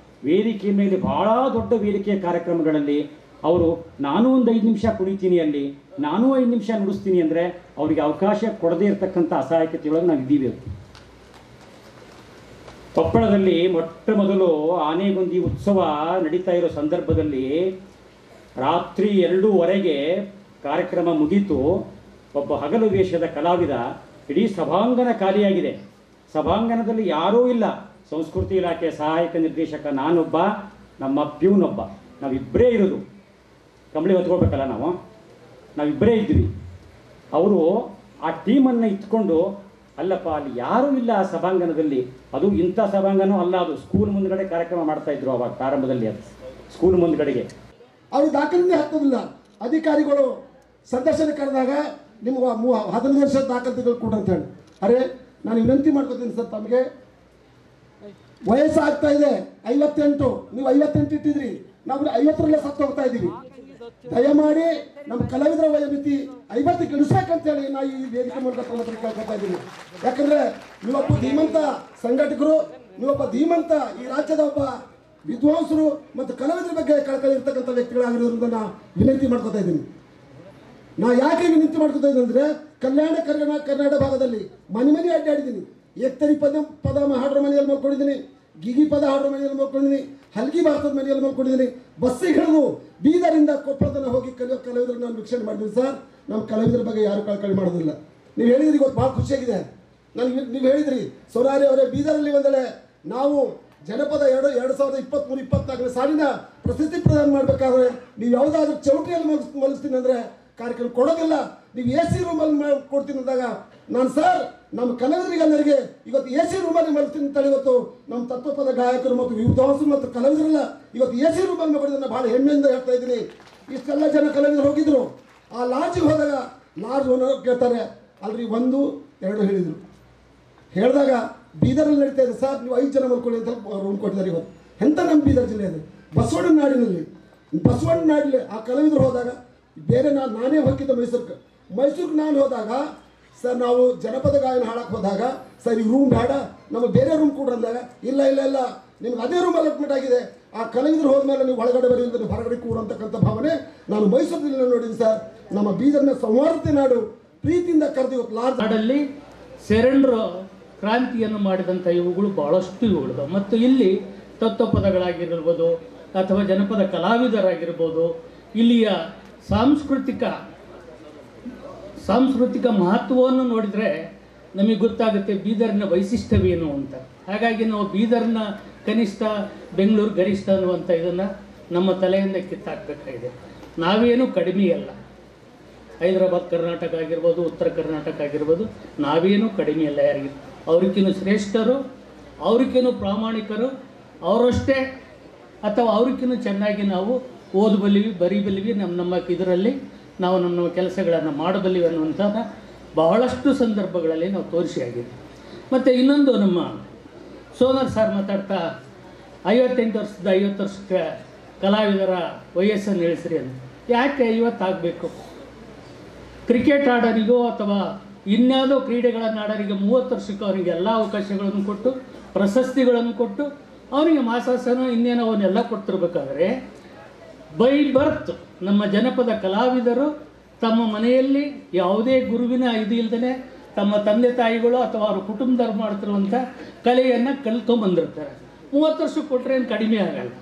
S2: ವೇದಿಕೆ ಮೇಲೆ ಭಾಳ ದೊಡ್ಡ ವೇದಿಕೆಯ ಕಾರ್ಯಕ್ರಮಗಳಲ್ಲಿ ಅವರು ನಾನು ಒಂದು 5 ನಿಮಿಷ ಕುಣಿತೀನಿ, ಅಲ್ಲಿ ನಾನು 5 ನಿಮಿಷ ನುಡಿಸ್ತೀನಿ ಅಂದರೆ ಅವರಿಗೆ ಅವಕಾಶ ಕೊಡದೇ ಇರತಕ್ಕಂಥ ಅಸಹಾಯಕತೆಯೊಳಗೆ ನಾವು ಇದ್ದೀವಿ. ಕೊಪ್ಪಳದಲ್ಲಿ ಮೊಟ್ಟ ಮೊದಲು ಆನೆಗೊಂದಿ ಉತ್ಸವ ನಡೀತಾ ಇರೋ ಸಂದರ್ಭದಲ್ಲಿ ರಾತ್ರಿ 2:15 ಕಾರ್ಯಕ್ರಮ ಮುಗೀತು. ಒಬ್ಬ ಹಗಲು ವೇಷದ ಕಲಾವಿದ, ಇಡೀ ಸಭಾಂಗಣ ಖಾಲಿಯಾಗಿದೆ, ಸಭಾಂಗಣದಲ್ಲಿ ಯಾರೂ ಇಲ್ಲ. ಸಂಸ್ಕೃತಿ ಇಲಾಖೆ ಸಹಾಯಕ ನಿರ್ದೇಶಕ ನಾನೊಬ್ಬ, ನಮ್ಮ ಪ್ಯೂನೊಬ್ಬ, ನಾವಿಬ್ಬರೇ ಇರೋದು. ಕಂಬಳಿ ಹೊತ್ಕೊಳ್ಬೇಕಲ್ಲ, ನಾವಿಬ್ಬರೇ ಇದ್ವಿ. ಅವರು ಆ ಟೀಮನ್ನು ಇಟ್ಕೊಂಡು, ಅಲ್ಲಪ್ಪ ಅಲ್ಲಿ ಯಾರೂ ಇಲ್ಲ ಆ ಸಭಾಂಗಣದಲ್ಲಿ, ಅದು ಇಂಥ ಸಭಾಂಗಣ ಅಲ್ಲ, ಅದು ಸ್ಕೂಲ್ ಮುಂದ್ಗಡೆ ಕಾರ್ಯಕ್ರಮ ಮಾಡ್ತಾಯಿದ್ರು ಅವಾಗ ಪ್ರಾರಂಭದಲ್ಲಿ. ಅದು ಸ್ಕೂಲ್ ಮುಂದ್ಗಡೆಗೆ
S4: ಅವರು ದಾಖಲೆನೇ ಹಾಕೋದಿಲ್ಲ. ಅಧಿಕಾರಿಗಳು ಸಂದರ್ಶನ ಕರೆದಾಗ ನಿಮ್ಗೆ 15 ವರ್ಷದ ದಾಖಲೆಗಳು ಕೊಡು ಅಂತ ಹೇಳಿ. ಅರೆ, ನಾನು ವಿನಂತಿ ಮಾಡ್ಕೋತೀನಿ ಸರ್, ತಮಗೆ ವಯಸ್ಸಾಗ್ತಾ ಇದೆ 58, ನೀವು 58 ಇಟ್ಟಿದ್ರಿ, ನಾವು 50ರಲ್ಲೇ ಸತ್ತು ಹೋಗ್ತಾ ಇದ್ದೀವಿ. ದಯಮಾಡಿ ನಮ್ಮ ಕಲಾವಿದರ ವಯೋಮಿತಿ 50ಕ್ಕೆ ಇಳಿಸ್ಬೇಕಂತೇಳಿ ನಾವು ಈ ವೇದಿಕೆ ಮೂಲಕ ತಮ್ಮ ಹತ್ರ ಕೇಳ್ಕೊತಾ ಇದ್ದೀವಿ. ಯಾಕಂದರೆ ನೀವೊಬ್ಬ ಧೀಮಂತ ಸಂಘಟಕರು, ನೀವೊಬ್ಬ ಧೀಮಂತ ಈ ರಾಜ್ಯದ ಒಬ್ಬ ವಿದ್ವಾಂಸರು ಮತ್ತು ಕಲಾವಿದರ ಬಗ್ಗೆ ಕಳಕಳಿ ಇರ್ತಕ್ಕಂಥ ವ್ಯಕ್ತಿಗಳಾಗಿರೋದ್ರಿಂದ ನಾನು ವಿನಂತಿ ಮಾಡ್ಕೋತಾ ಇದ್ದೀನಿ. ನಾ ಯಾಕೆ ವಿನಂತಿ ಮಾಡ್ಕೋತಾ ಇದ್ದೀನಿ ಅಂದರೆ, ಕರ್ನಾಟಕ ಭಾಗದಲ್ಲಿ ಮನೆ ಅಡ್ಡಾಡಿದ್ದೀನಿ. ಎತ್ತರಿ ಪದ ಹಾಡ್ರ ಮನೆಯಲ್ಲಿ ಮಲ್ಕೊಂಡಿದ್ದೀನಿ, ಗಿಗಿ ಪದ ಹಾಡ್ರ ಮನೆಯಲ್ಲಿ ಮಲ್ಕೊಂಡಿದ್ದೀನಿ, ಹಲ್ಗಿ ಭಾರತದ ಮನೆಯಲ್ಲಿ ಮಲ್ಕೊಂಡಿದ್ದೀನಿ. ಬಸ್ಸಿಗೆ ಹಿಡಿದು ಬೀದರಿಂದ ಕೊಪ್ಪಳದನ್ನ ಹೋಗಿ ಕಲಿಯೋ ಕಲಾವಿದರನ್ನ ನಾನು ವೀಕ್ಷಣೆ ಮಾಡಿದ್ದೀನಿ ಸರ್. ನಮ್ಮ ಕಲಾವಿದರ ಬಗ್ಗೆ ಯಾರು ಕಳಕಳಿ ಮಾಡೋದಿಲ್ಲ. ನೀವು ಹೇಳಿದ್ರಿ, ಇವತ್ತು ಭಾಳ ಖುಷಿಯಾಗಿದೆ. ನೀವು ಹೇಳಿದ್ರಿ ಸೊರಾರಿ ಅವರೇ, ಬೀದರಲ್ಲಿ ಒಂದೆಡೆ ನಾವು ಜನಪದ 2023-24 ಸಾಲಿನ ಪ್ರಸಿದ್ಧಿ ಪ್ರದಾನ ಮಾಡಬೇಕಾದ್ರೆ ನೀವು ಯಾವುದಾದ್ರೂ ಚೌಟ್ರಿಯಲ್ಲಿ ಮಲಗಿಸ್ತೀನಿ ಅಂದರೆ ಕಾರ್ಯಕ್ರಮ ಕೊಡೋದಿಲ್ಲ, ನೀವು AC ರೂಮಲ್ಲಿ ಕೊಡ್ತೀನಿ ಅಂದಾಗ ನಾನು ಸರ್ ನಮ್ಮ ಕಲಾವಿದರಿಗೆಲ್ಲರಿಗೆ ಇವತ್ತು AC ರೂಮಲ್ಲಿ ಮಲಗಿಸ್ತೀನಿ ಅಂತೇಳಿ ಇವತ್ತು ನಮ್ಮ ತತ್ವಪದ ಗಾಯಕರು ಮತ್ತು ವಿದ್ವಾಂಸರು ಮತ್ತು ಕಲಾವಿದರೆಲ್ಲ ಇವತ್ತು AC ರೂಮಲ್ಲಿ ಮಾಡಿದ್ದನ್ನು ಭಾಳ ಹೆಮ್ಮೆಯಿಂದ ಹೇಳ್ತಾ ಇದ್ದೀನಿ. ಇಷ್ಟೆಲ್ಲ ಜನ ಕಲಾವಿದರು ಹೋಗಿದ್ರು, ಆ ಲಾಡ್ಜಿಗೆ ಹೋದಾಗ ಲಾಡ್ಜ್ ಓನರ್ ಕೇಳ್ತಾರೆ, ಅಲ್ರಿ 1, 2 ಹೇಳಿದಾಗ ಬೀದರಲ್ಲಿ ನಡೀತಾ ಇದೆ ಸರ್, ನೀವು 5 ಜನ ಮಲ್ಕೊಳ್ಳಿ ಅಂತ ರೂಮ್ ಕೊಟ್ಟಿದ್ದಾರೆ. ಇವತ್ತು ಎಂಥ ನಮ್ಮ ಬೀದರ್ ಜಿಲ್ಲೆ ಇದೆ, ಬಸವಣ್ಣನ ನಾಡಿನಲ್ಲಿ ಆ ಕಲಾವಿದರು ಹೋದಾಗ ಬೇರೆ ನಾನೇ ಹೋಗಿದ್ದೆ ಮೈಸೂರಿಗೆ. ಮೈಸೂರಿಗೆ ನಾನು ಹೋದಾಗ ಸರ್ ನಾವು ಜನಪದ ಗಾಯನ ಹಾಡಕ್ಕೆ ಹೋದಾಗ ಸರ್ ಈ ರೂಮ್ ಬೇಡ ನಮಗೆ ಬೇರೆ ರೂಮ್ ಕೊಡ್ರಿ ಅಂದಾಗ ಇಲ್ಲ ಇಲ್ಲ ಇಲ್ಲ ನಿಮ್ಗೆ ಅದೇ ರೂಮ್ ಅಲಾಟ್ಮೆಂಟ್ ಆಗಿದೆ, ಆ ಕಲಾವಿದರು ಹೋದ್ಮೇಲೆ ನೀವು ಒಳಗಡೆ ಬರೀ ನೀವು ಹೊರಗಡೆ ಕೂರಂತಕ್ಕಂಥ ಭಾವನೆ ನಾನು ಮೈಸೂರಿನಲ್ಲಿ ನೋಡಿದ್ದೀನಿ ಸರ್. ನಮ್ಮ ಬೀದರ್ನ ಸಂವಾರ್ತೆ ನಾಡು ಪ್ರೀತಿಯಿಂದ ಕರೆದು ಇವತ್ತು
S8: ನಾಡಲ್ಲಿ ಶರಣರು ಕ್ರಾಂತಿಯನ್ನು ಮಾಡಿದಂಥ ಇವುಗಳು ಭಾಳಷ್ಟು ಇವುಗಳು. ಮತ್ತು ಇಲ್ಲಿ ತತ್ವಪದಗಳಾಗಿರ್ಬೋದು ಅಥವಾ ಜನಪದ ಕಲಾವಿದರಾಗಿರ್ಬೋದು, ಇಲ್ಲಿಯ ಸಾಂಸ್ಕೃತಿಕ ಮಹತ್ವವನ್ನು ನೋಡಿದರೆ ನಮಗೆ ಗೊತ್ತಾಗುತ್ತೆ ಬೀದರ್ನ ವೈಶಿಷ್ಟ್ಯವೇನು ಅಂತ. ಹಾಗಾಗಿ ನಾವು ಬೀದರ್ನ ಕನಿಷ್ಠ ಬೆಂಗಳೂರು ಗರಿಷ್ಠ ಅನ್ನುವಂಥ ಇದನ್ನು ನಮ್ಮ ತಲೆಯಿಂದ ಕಿತ್ತಾಕಬೇಕಾಗಿದೆ. ನಾವೇನು ಕಡಿಮೆಯಲ್ಲ. ಹೈದರಾಬಾದ್ ಕರ್ನಾಟಕ ಆಗಿರ್ಬೋದು, ಉತ್ತರ ಕರ್ನಾಟಕ ಆಗಿರ್ಬೋದು, ನಾವೇನು ಕಡಿಮೆಯಲ್ಲ. ಯಾರಿಗೆ ಅವ್ರಿಗಿನ್ನೂ ಶ್ರೇಷ್ಠರು, ಅವ್ರಿಗಿನ್ನೂ ಪ್ರಾಮಾಣಿಕರು, ಅವರಷ್ಟೇ ಅಥವಾ ಅವ್ರಿಗಿನ್ನೂ ಚೆನ್ನಾಗಿ ನಾವು ಓದಬಲ್ಲಿವಿ, ಬರೀಬಲ್ಲಿವಿ, ನಮ್ಮ ಇದರಲ್ಲಿ ನಾವು ನಮ್ಮ ಕೆಲಸಗಳನ್ನು ಮಾಡಬಲ್ಲಿವಿ ಅನ್ನುವಂಥ ಬಹಳಷ್ಟು ಸಂದರ್ಭಗಳಲ್ಲಿ ನಾವು ತೋರಿಸಿ ಆಗಿದೆ. ಮತ್ತು ಇನ್ನೊಂದು ನಮ್ಮ ಸೋಮರ್ ಸರ್ ಮಾತಾಡ್ತಾ 58 ವರ್ಷಕ್ಕೆ ಕಲಾವಿದರ ವಯಸ್ಸನ್ನು ಇಳಿಸ್ರಿ ಅಂತ. ಯಾಕೆ 50 ಆಗಬೇಕು? ಕ್ರಿಕೆಟ್ ಆಡೋರಿಗೋ ಅಥವಾ ಇನ್ಯಾವುದೋ ಕ್ರೀಡೆಗಳನ್ನು ಆಡೋರಿಗೆ 30 ವರ್ಷಕ್ಕೆ ಅವನಿಗೆ ಎಲ್ಲ ಅವಕಾಶಗಳನ್ನು ಕೊಟ್ಟು ಪ್ರಶಸ್ತಿಗಳನ್ನು ಕೊಟ್ಟು ಅವನಿಗೆ ಮಾಸಾಸನ ಇನ್ನೇನೋ ಅವನ್ನೆಲ್ಲ ಕೊಡ್ತಿರ್ಬೇಕಾದ್ರೆ ಬೈ ಬರ್ತ್ ನಮ್ಮ ಜನಪದ ಕಲಾವಿದರು ತಮ್ಮ ಮನೆಯಲ್ಲಿ ಯಾವುದೇ ಗುರುವಿನ ಇದು ಇಲ್ಲದೇ ತಮ್ಮ ತಂದೆ ತಾಯಿಗಳು ಅಥವಾ ಅವರ ಕುಟುಂಬದವ್ರು ಮಾಡ್ತಿರುವಂಥ ಕಲೆಯನ್ನು ಕಲ್ತ್ಕೊಂಡ್ಬಂದಿರ್ತಾರೆ. 30 ವರ್ಷಕ್ಕೆ ಕೊಟ್ಟರೆ ಏನು ಕಡಿಮೆ ಆಗಲ್ಲ.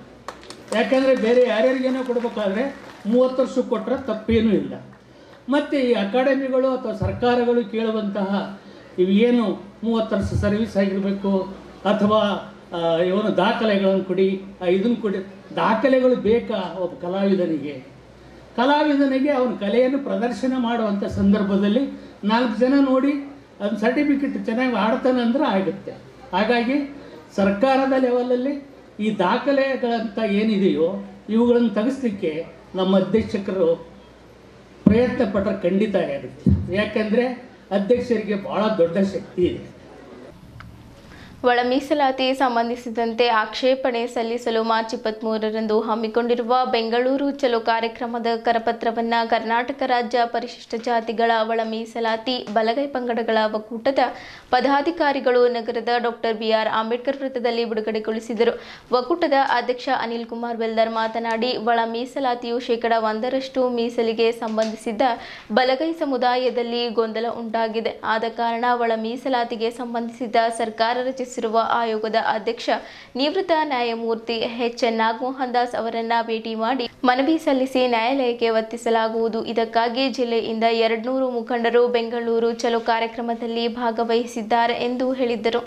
S8: ಯಾಕಂದರೆ ಬೇರೆ ಯಾರ್ಯಾರಿಗೇನೋ ಕೊಡಬೇಕಾದ್ರೆ 30 ವರ್ಷಕ್ಕೆ ಕೊಟ್ಟರೆ ತಪ್ಪೇನೂ ಇಲ್ಲ. ಮತ್ತು ಈ ಅಕಾಡೆಮಿಗಳು ಅಥವಾ ಸರ್ಕಾರಗಳು ಕೇಳುವಂತಹ ಇವೇನು 30 ವರ್ಷ ಸರ್ವಿಸ್ ಆಗಿರಬೇಕು ಅಥವಾ ಇವನು ದಾಖಲೆಗಳನ್ನು ಕೊಡಿ, ಇದನ್ನು ಕೊಡಿ. ದಾಖಲೆಗಳು ಬೇಕಾ ಒಬ್ಬ ಕಲಾವಿದನಿಗೆ ಅವನ ಕಲೆಯನ್ನು ಪ್ರದರ್ಶನ ಮಾಡುವಂಥ ಸಂದರ್ಭದಲ್ಲಿ 4 ಜನ ನೋಡಿ ಅದನ್ನ ಸರ್ಟಿಫಿಕೇಟ್ ಚೆನ್ನಾಗಿ ಆಡ್ತಾನೆ ಅಂದ್ರೆ ಆಗುತ್ತೆ. ಹಾಗಾಗಿ ಸರ್ಕಾರದ ಲೆವೆಲಲ್ಲಿ ಈ ದಾಖಲೆಗಳಂತ ಏನಿದೆಯೋ ಇವುಗಳನ್ನು ತೆಗೆಸಲಿಕ್ಕೆ ನಮ್ಮ ಅಧ್ಯಕ್ಷರು ಪ್ರಯತ್ನ ಪಟ್ಟರೆ ಖಂಡಿತ ಆಗುತ್ತೆ. ಯಾಕಂದರೆ ಅಧ್ಯಕ್ಷರಿಗೆ ಭಾಳ ದೊಡ್ಡ ಶಕ್ತಿ ಇದೆ.
S1: ಒಳ ಮೀಸಲಾತಿ ಸಂಬಂಧಿಸಿದಂತೆ ಆಕ್ಷೇಪಣೆ ಸಲ್ಲಿಸಲು ಮಾರ್ಚ್ 23ರಂದು ಹಮ್ಮಿಕೊಂಡಿರುವ ಬೆಂಗಳೂರು ಚಲೋ ಕಾರ್ಯಕ್ರಮದ ಕರಪತ್ರವನ್ನು ಕರ್ನಾಟಕ ರಾಜ್ಯ ಪರಿಶಿಷ್ಟ ಜಾತಿಗಳ ಒಳ ಮೀಸಲಾತಿ ಬಲಗೈ ಪಂಗಡಗಳ ಒಕ್ಕೂಟದ ಪದಾಧಿಕಾರಿಗಳು ನಗರದ ಡಾಕ್ಟರ್ BR ಅಂಬೇಡ್ಕರ್ ವೃತ್ತದಲ್ಲಿ ಬಿಡುಗಡೆಗೊಳಿಸಿದರು. ಒಕ್ಕೂಟದ ಅಧ್ಯಕ್ಷ ಅನಿಲ್ ಕುಮಾರ್ ಬೆಲ್ದರ್ ಮಾತನಾಡಿ, ಒಳ ಮೀಸಲಾತಿಯು 1% ಮೀಸಲಿಗೆ ಸಂಬಂಧಿಸಿದ ಬಲಗೈ ಸಮುದಾಯದಲ್ಲಿ ಗೊಂದಲ ಉಂಟಾಗಿದೆ. ಆದ ಕಾರಣ ಒಳ ಮೀಸಲಾತಿಗೆ ಸಂಬಂಧಿಸಿದ ಸರ್ಕಾರ ರಚಿಸಿರುವ ಆಯೋಗದ ಅಧ್ಯಕ್ಷ ನಿವೃತ್ತ ನ್ಯಾಯಮೂರ್ತಿ HN ನಾಗಮೋಹನ್ ದಾಸ್ ಅವರನ್ನ ಭೇಟಿ ಮಾಡಿ ಮನವಿ ಸಲ್ಲಿಸಿ ನ್ಯಾಯಾಲಯಕ್ಕೆ ಒತ್ತಿಸಲಾಗುವುದು. ಇದಕ್ಕಾಗಿ ಜಿಲ್ಲೆಯಿಂದ 200 ಮುಖಂಡರು ಬೆಂಗಳೂರು ಚಲೋ ಕಾರ್ಯಕ್ರಮದಲ್ಲಿ ಭಾಗವಹಿಸಿದ್ದಾರೆ ಎಂದು ಹೇಳಿದರು.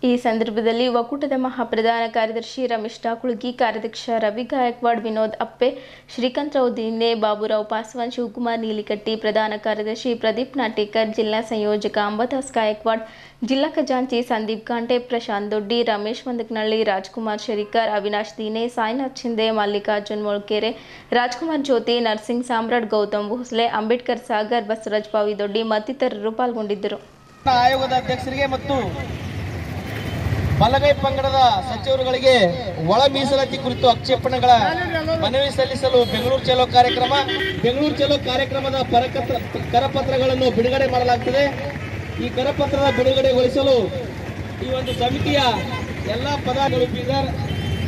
S1: ಈ ಸಂದರ್ಭದಲ್ಲಿ ಒಕ್ಕೂಟದ ಮಹಾಪ್ರಧಾನ ಕಾರ್ಯದರ್ಶಿ ರಮೇಶ್ ಟಾಕುಳಗಿ, ಕಾರ್ಯಾಧ್ಯಕ್ಷ ರವಿ ಗಾಯಕ್ವಾಡ್, ವಿನೋದ್ ಅಪ್ಪೆ, ಶ್ರೀಕಾಂತ್ ರಾವ್ ದಿನ್ನೆ, ಬಾಬುರಾವ್ ಪಾಸ್ವಾನ್, ಶಿವಕುಮಾರ್ ನೀಲಿಕಟ್ಟಿ, ಪ್ರಧಾನ ಕಾರ್ಯದರ್ಶಿ ಪ್ರದೀಪ್ ನಾಟೇಕರ್, ಜಿಲ್ಲಾ ಸಂಯೋಜಕ ಅಂಬದಾಸ್ ಗಾಯಕ್ವಾಡ್, ಜಿಲ್ಲಾ ಖಜಾಂಚಿ ಸಂದೀಪ್ ಕಾಂಟೆ, ಪ್ರಶಾಂತ್ ದೊಡ್ಡಿ, ರಮೇಶ್ ಮಂದಕನಹಳ್ಳಿ, ರಾಜ್ಕುಮಾರ್ ಶೇರಿಕರ್, ಅವಿನಾಶ್ ದೀನೆ, ಸಾಯಿನಾಥ್ ಶಿಂದೆ, ಮಲ್ಲಿಕಾರ್ಜುನ್ ಮೊಳ್ಕೆರೆ, ರಾಜ್ಕುಮಾರ್ ಜ್ಯೋತಿ, ನರ್ಸಿಂಗ್ ಸಾಮ್ರಾಟ್, ಗೌತಮ್ ಭೋಸ್ಲೆ, ಅಂಬೇಡ್ಕರ್ ಸಾಗರ್, ಬಸವರಾಜ್ ಪಾವಿದೊಡ್ಡಿ ಮತ್ತಿತರರು ಪಾಲ್ಗೊಂಡಿದ್ದರು.
S9: ಆಯೋಗದ ಅಧ್ಯಕ್ಷರಿಗೆ ಮತ್ತು ಬಲಗೈ ಪಂಗಡದ ಸಚಿವರುಗಳಿಗೆ ಒಳ ಮೀಸಲಾತಿ ಕುರಿತು ಆಕ್ಷೇಪಣೆಗಳ ಮನವಿ ಸಲ್ಲಿಸಲು ಬೆಂಗಳೂರು ಚಲೋ ಕಾರ್ಯಕ್ರಮದ ಕರಪತ್ರಗಳನ್ನು ಬಿಡುಗಡೆ ಮಾಡಲಾಗುತ್ತದೆ. ಈ ಕರಪತ್ರದ ಬಿಡುಗಡೆಗೊಳಿಸಲು ಈ ಒಂದು ಸಮಿತಿಯ ಎಲ್ಲ ಪದಾಧಿಕಾರಿಗಳು ಬೀದರ್,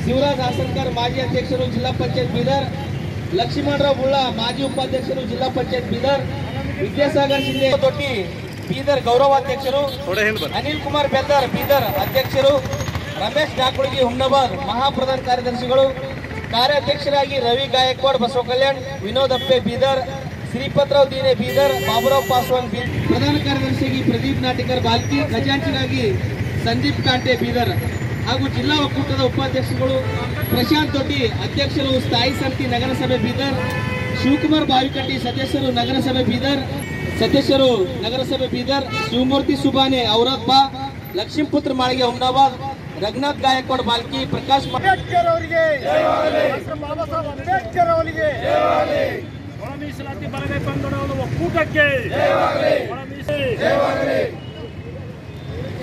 S9: ಶಿವರಾಜ್ ಹಾಸನ್ಕರ್ ಮಾಜಿ ಅಧ್ಯಕ್ಷರು ಜಿಲ್ಲಾ ಪಂಚಾಯತ್ ಬೀದರ್, ಲಕ್ಷ್ಮಣರಾವ್ ಬುಳ್ಳ ಮಾಜಿ ಉಪಾಧ್ಯಕ್ಷರು ಜಿಲ್ಲಾ ಪಂಚಾಯತ್ ಬೀದರ್, ವಿದ್ಯಾಸಾಗರ್ ಶಿಂದೆ ದೊಡ್ಡಿ ಬೀದರ್ ಗೌರವಾಧ್ಯಕ್ಷರು, ಅನಿಲ್ ಕುಮಾರ್ ಬೆಲ್ದರ್ ಬೀದರ್ ಅಧ್ಯಕ್ಷರು, ರಮೇಶ್ ಟಾಕುಳಗಿ ಹುಮ್ನಾಬಾದ್ ಮಹಾಪ್ರಧಾನ ಕಾರ್ಯದರ್ಶಿಗಳು, ಕಾರ್ಯಾಧ್ಯಕ್ಷರಾಗಿ ರವಿ ಗಾಯಕ್ವಾಡ್ ಬಸವ ಕಲ್ಯಾಣ್, ವಿನೋದ್ ಅಪ್ಪೆ ಬೀದರ್, ಶ್ರೀಪತ್ರಾವ್ ದೀನೆ ಬೀದರ್, ಬಾಬುರಾವ್ ಪಾಸ್ವಾನ್ ಬೀದರ್, ಪ್ರಧಾನ ಕಾರ್ಯದರ್ಶಿಯಾಗಿ ಪ್ರದೀಪ್ ನಾಟೇಕರ್ ಬಾಲ್ಕಿ, ಖಜಾಂಚಿಗಾಗಿ ಸಂದೀಪ್ ಕಾಂಟೆ ಬೀದರ್ ಹಾಗೂ ಜಿಲ್ಲಾ ಒಕ್ಕೂಟದ ಉಪಾಧ್ಯಕ್ಷರುಗಳು ಪ್ರಶಾಂತ್ ದೊಡ್ಡಿ ಅಧ್ಯಕ್ಷರು ಸ್ಥಾಯಿ ಸಮಿತಿ ನಗರಸಭೆ ಬೀದರ್, ಶಿವಕುಮಾರ್ ಬಾವಿಕಟ್ಟಿ ಸದಸ್ಯರು ನಗರಸಭೆ ಬೀದರ್, ಶಿವಮೂರ್ತಿ ಸುಬಾನೆ ಔರತ್ಬಾ, ಲಕ್ಷ್ಮೀಪುತ್ರ ಮಾಳಿಗೆ ಹುಮ್ನಾಬಾದ್, ರಘುನಾಥ್ ಗಾಯಕ್ವಾಡ್ ಬಾಲ್ಕಿ, ಪ್ರಕಾಶ್ ಅಂಬೇಡ್ಕರ್ ಅವರಿಗೆ ಬಾಬಾ ಸಾಹೇಬ್ ಅಂಬೇಡ್ಕರ್ ಅವರಿಗೆ ಒಳ ಮೀಸಲಾತಿ ಬಲಗೈ ಪಂಗಡಗಳ ಒಕ್ಕೂಟಕ್ಕೆ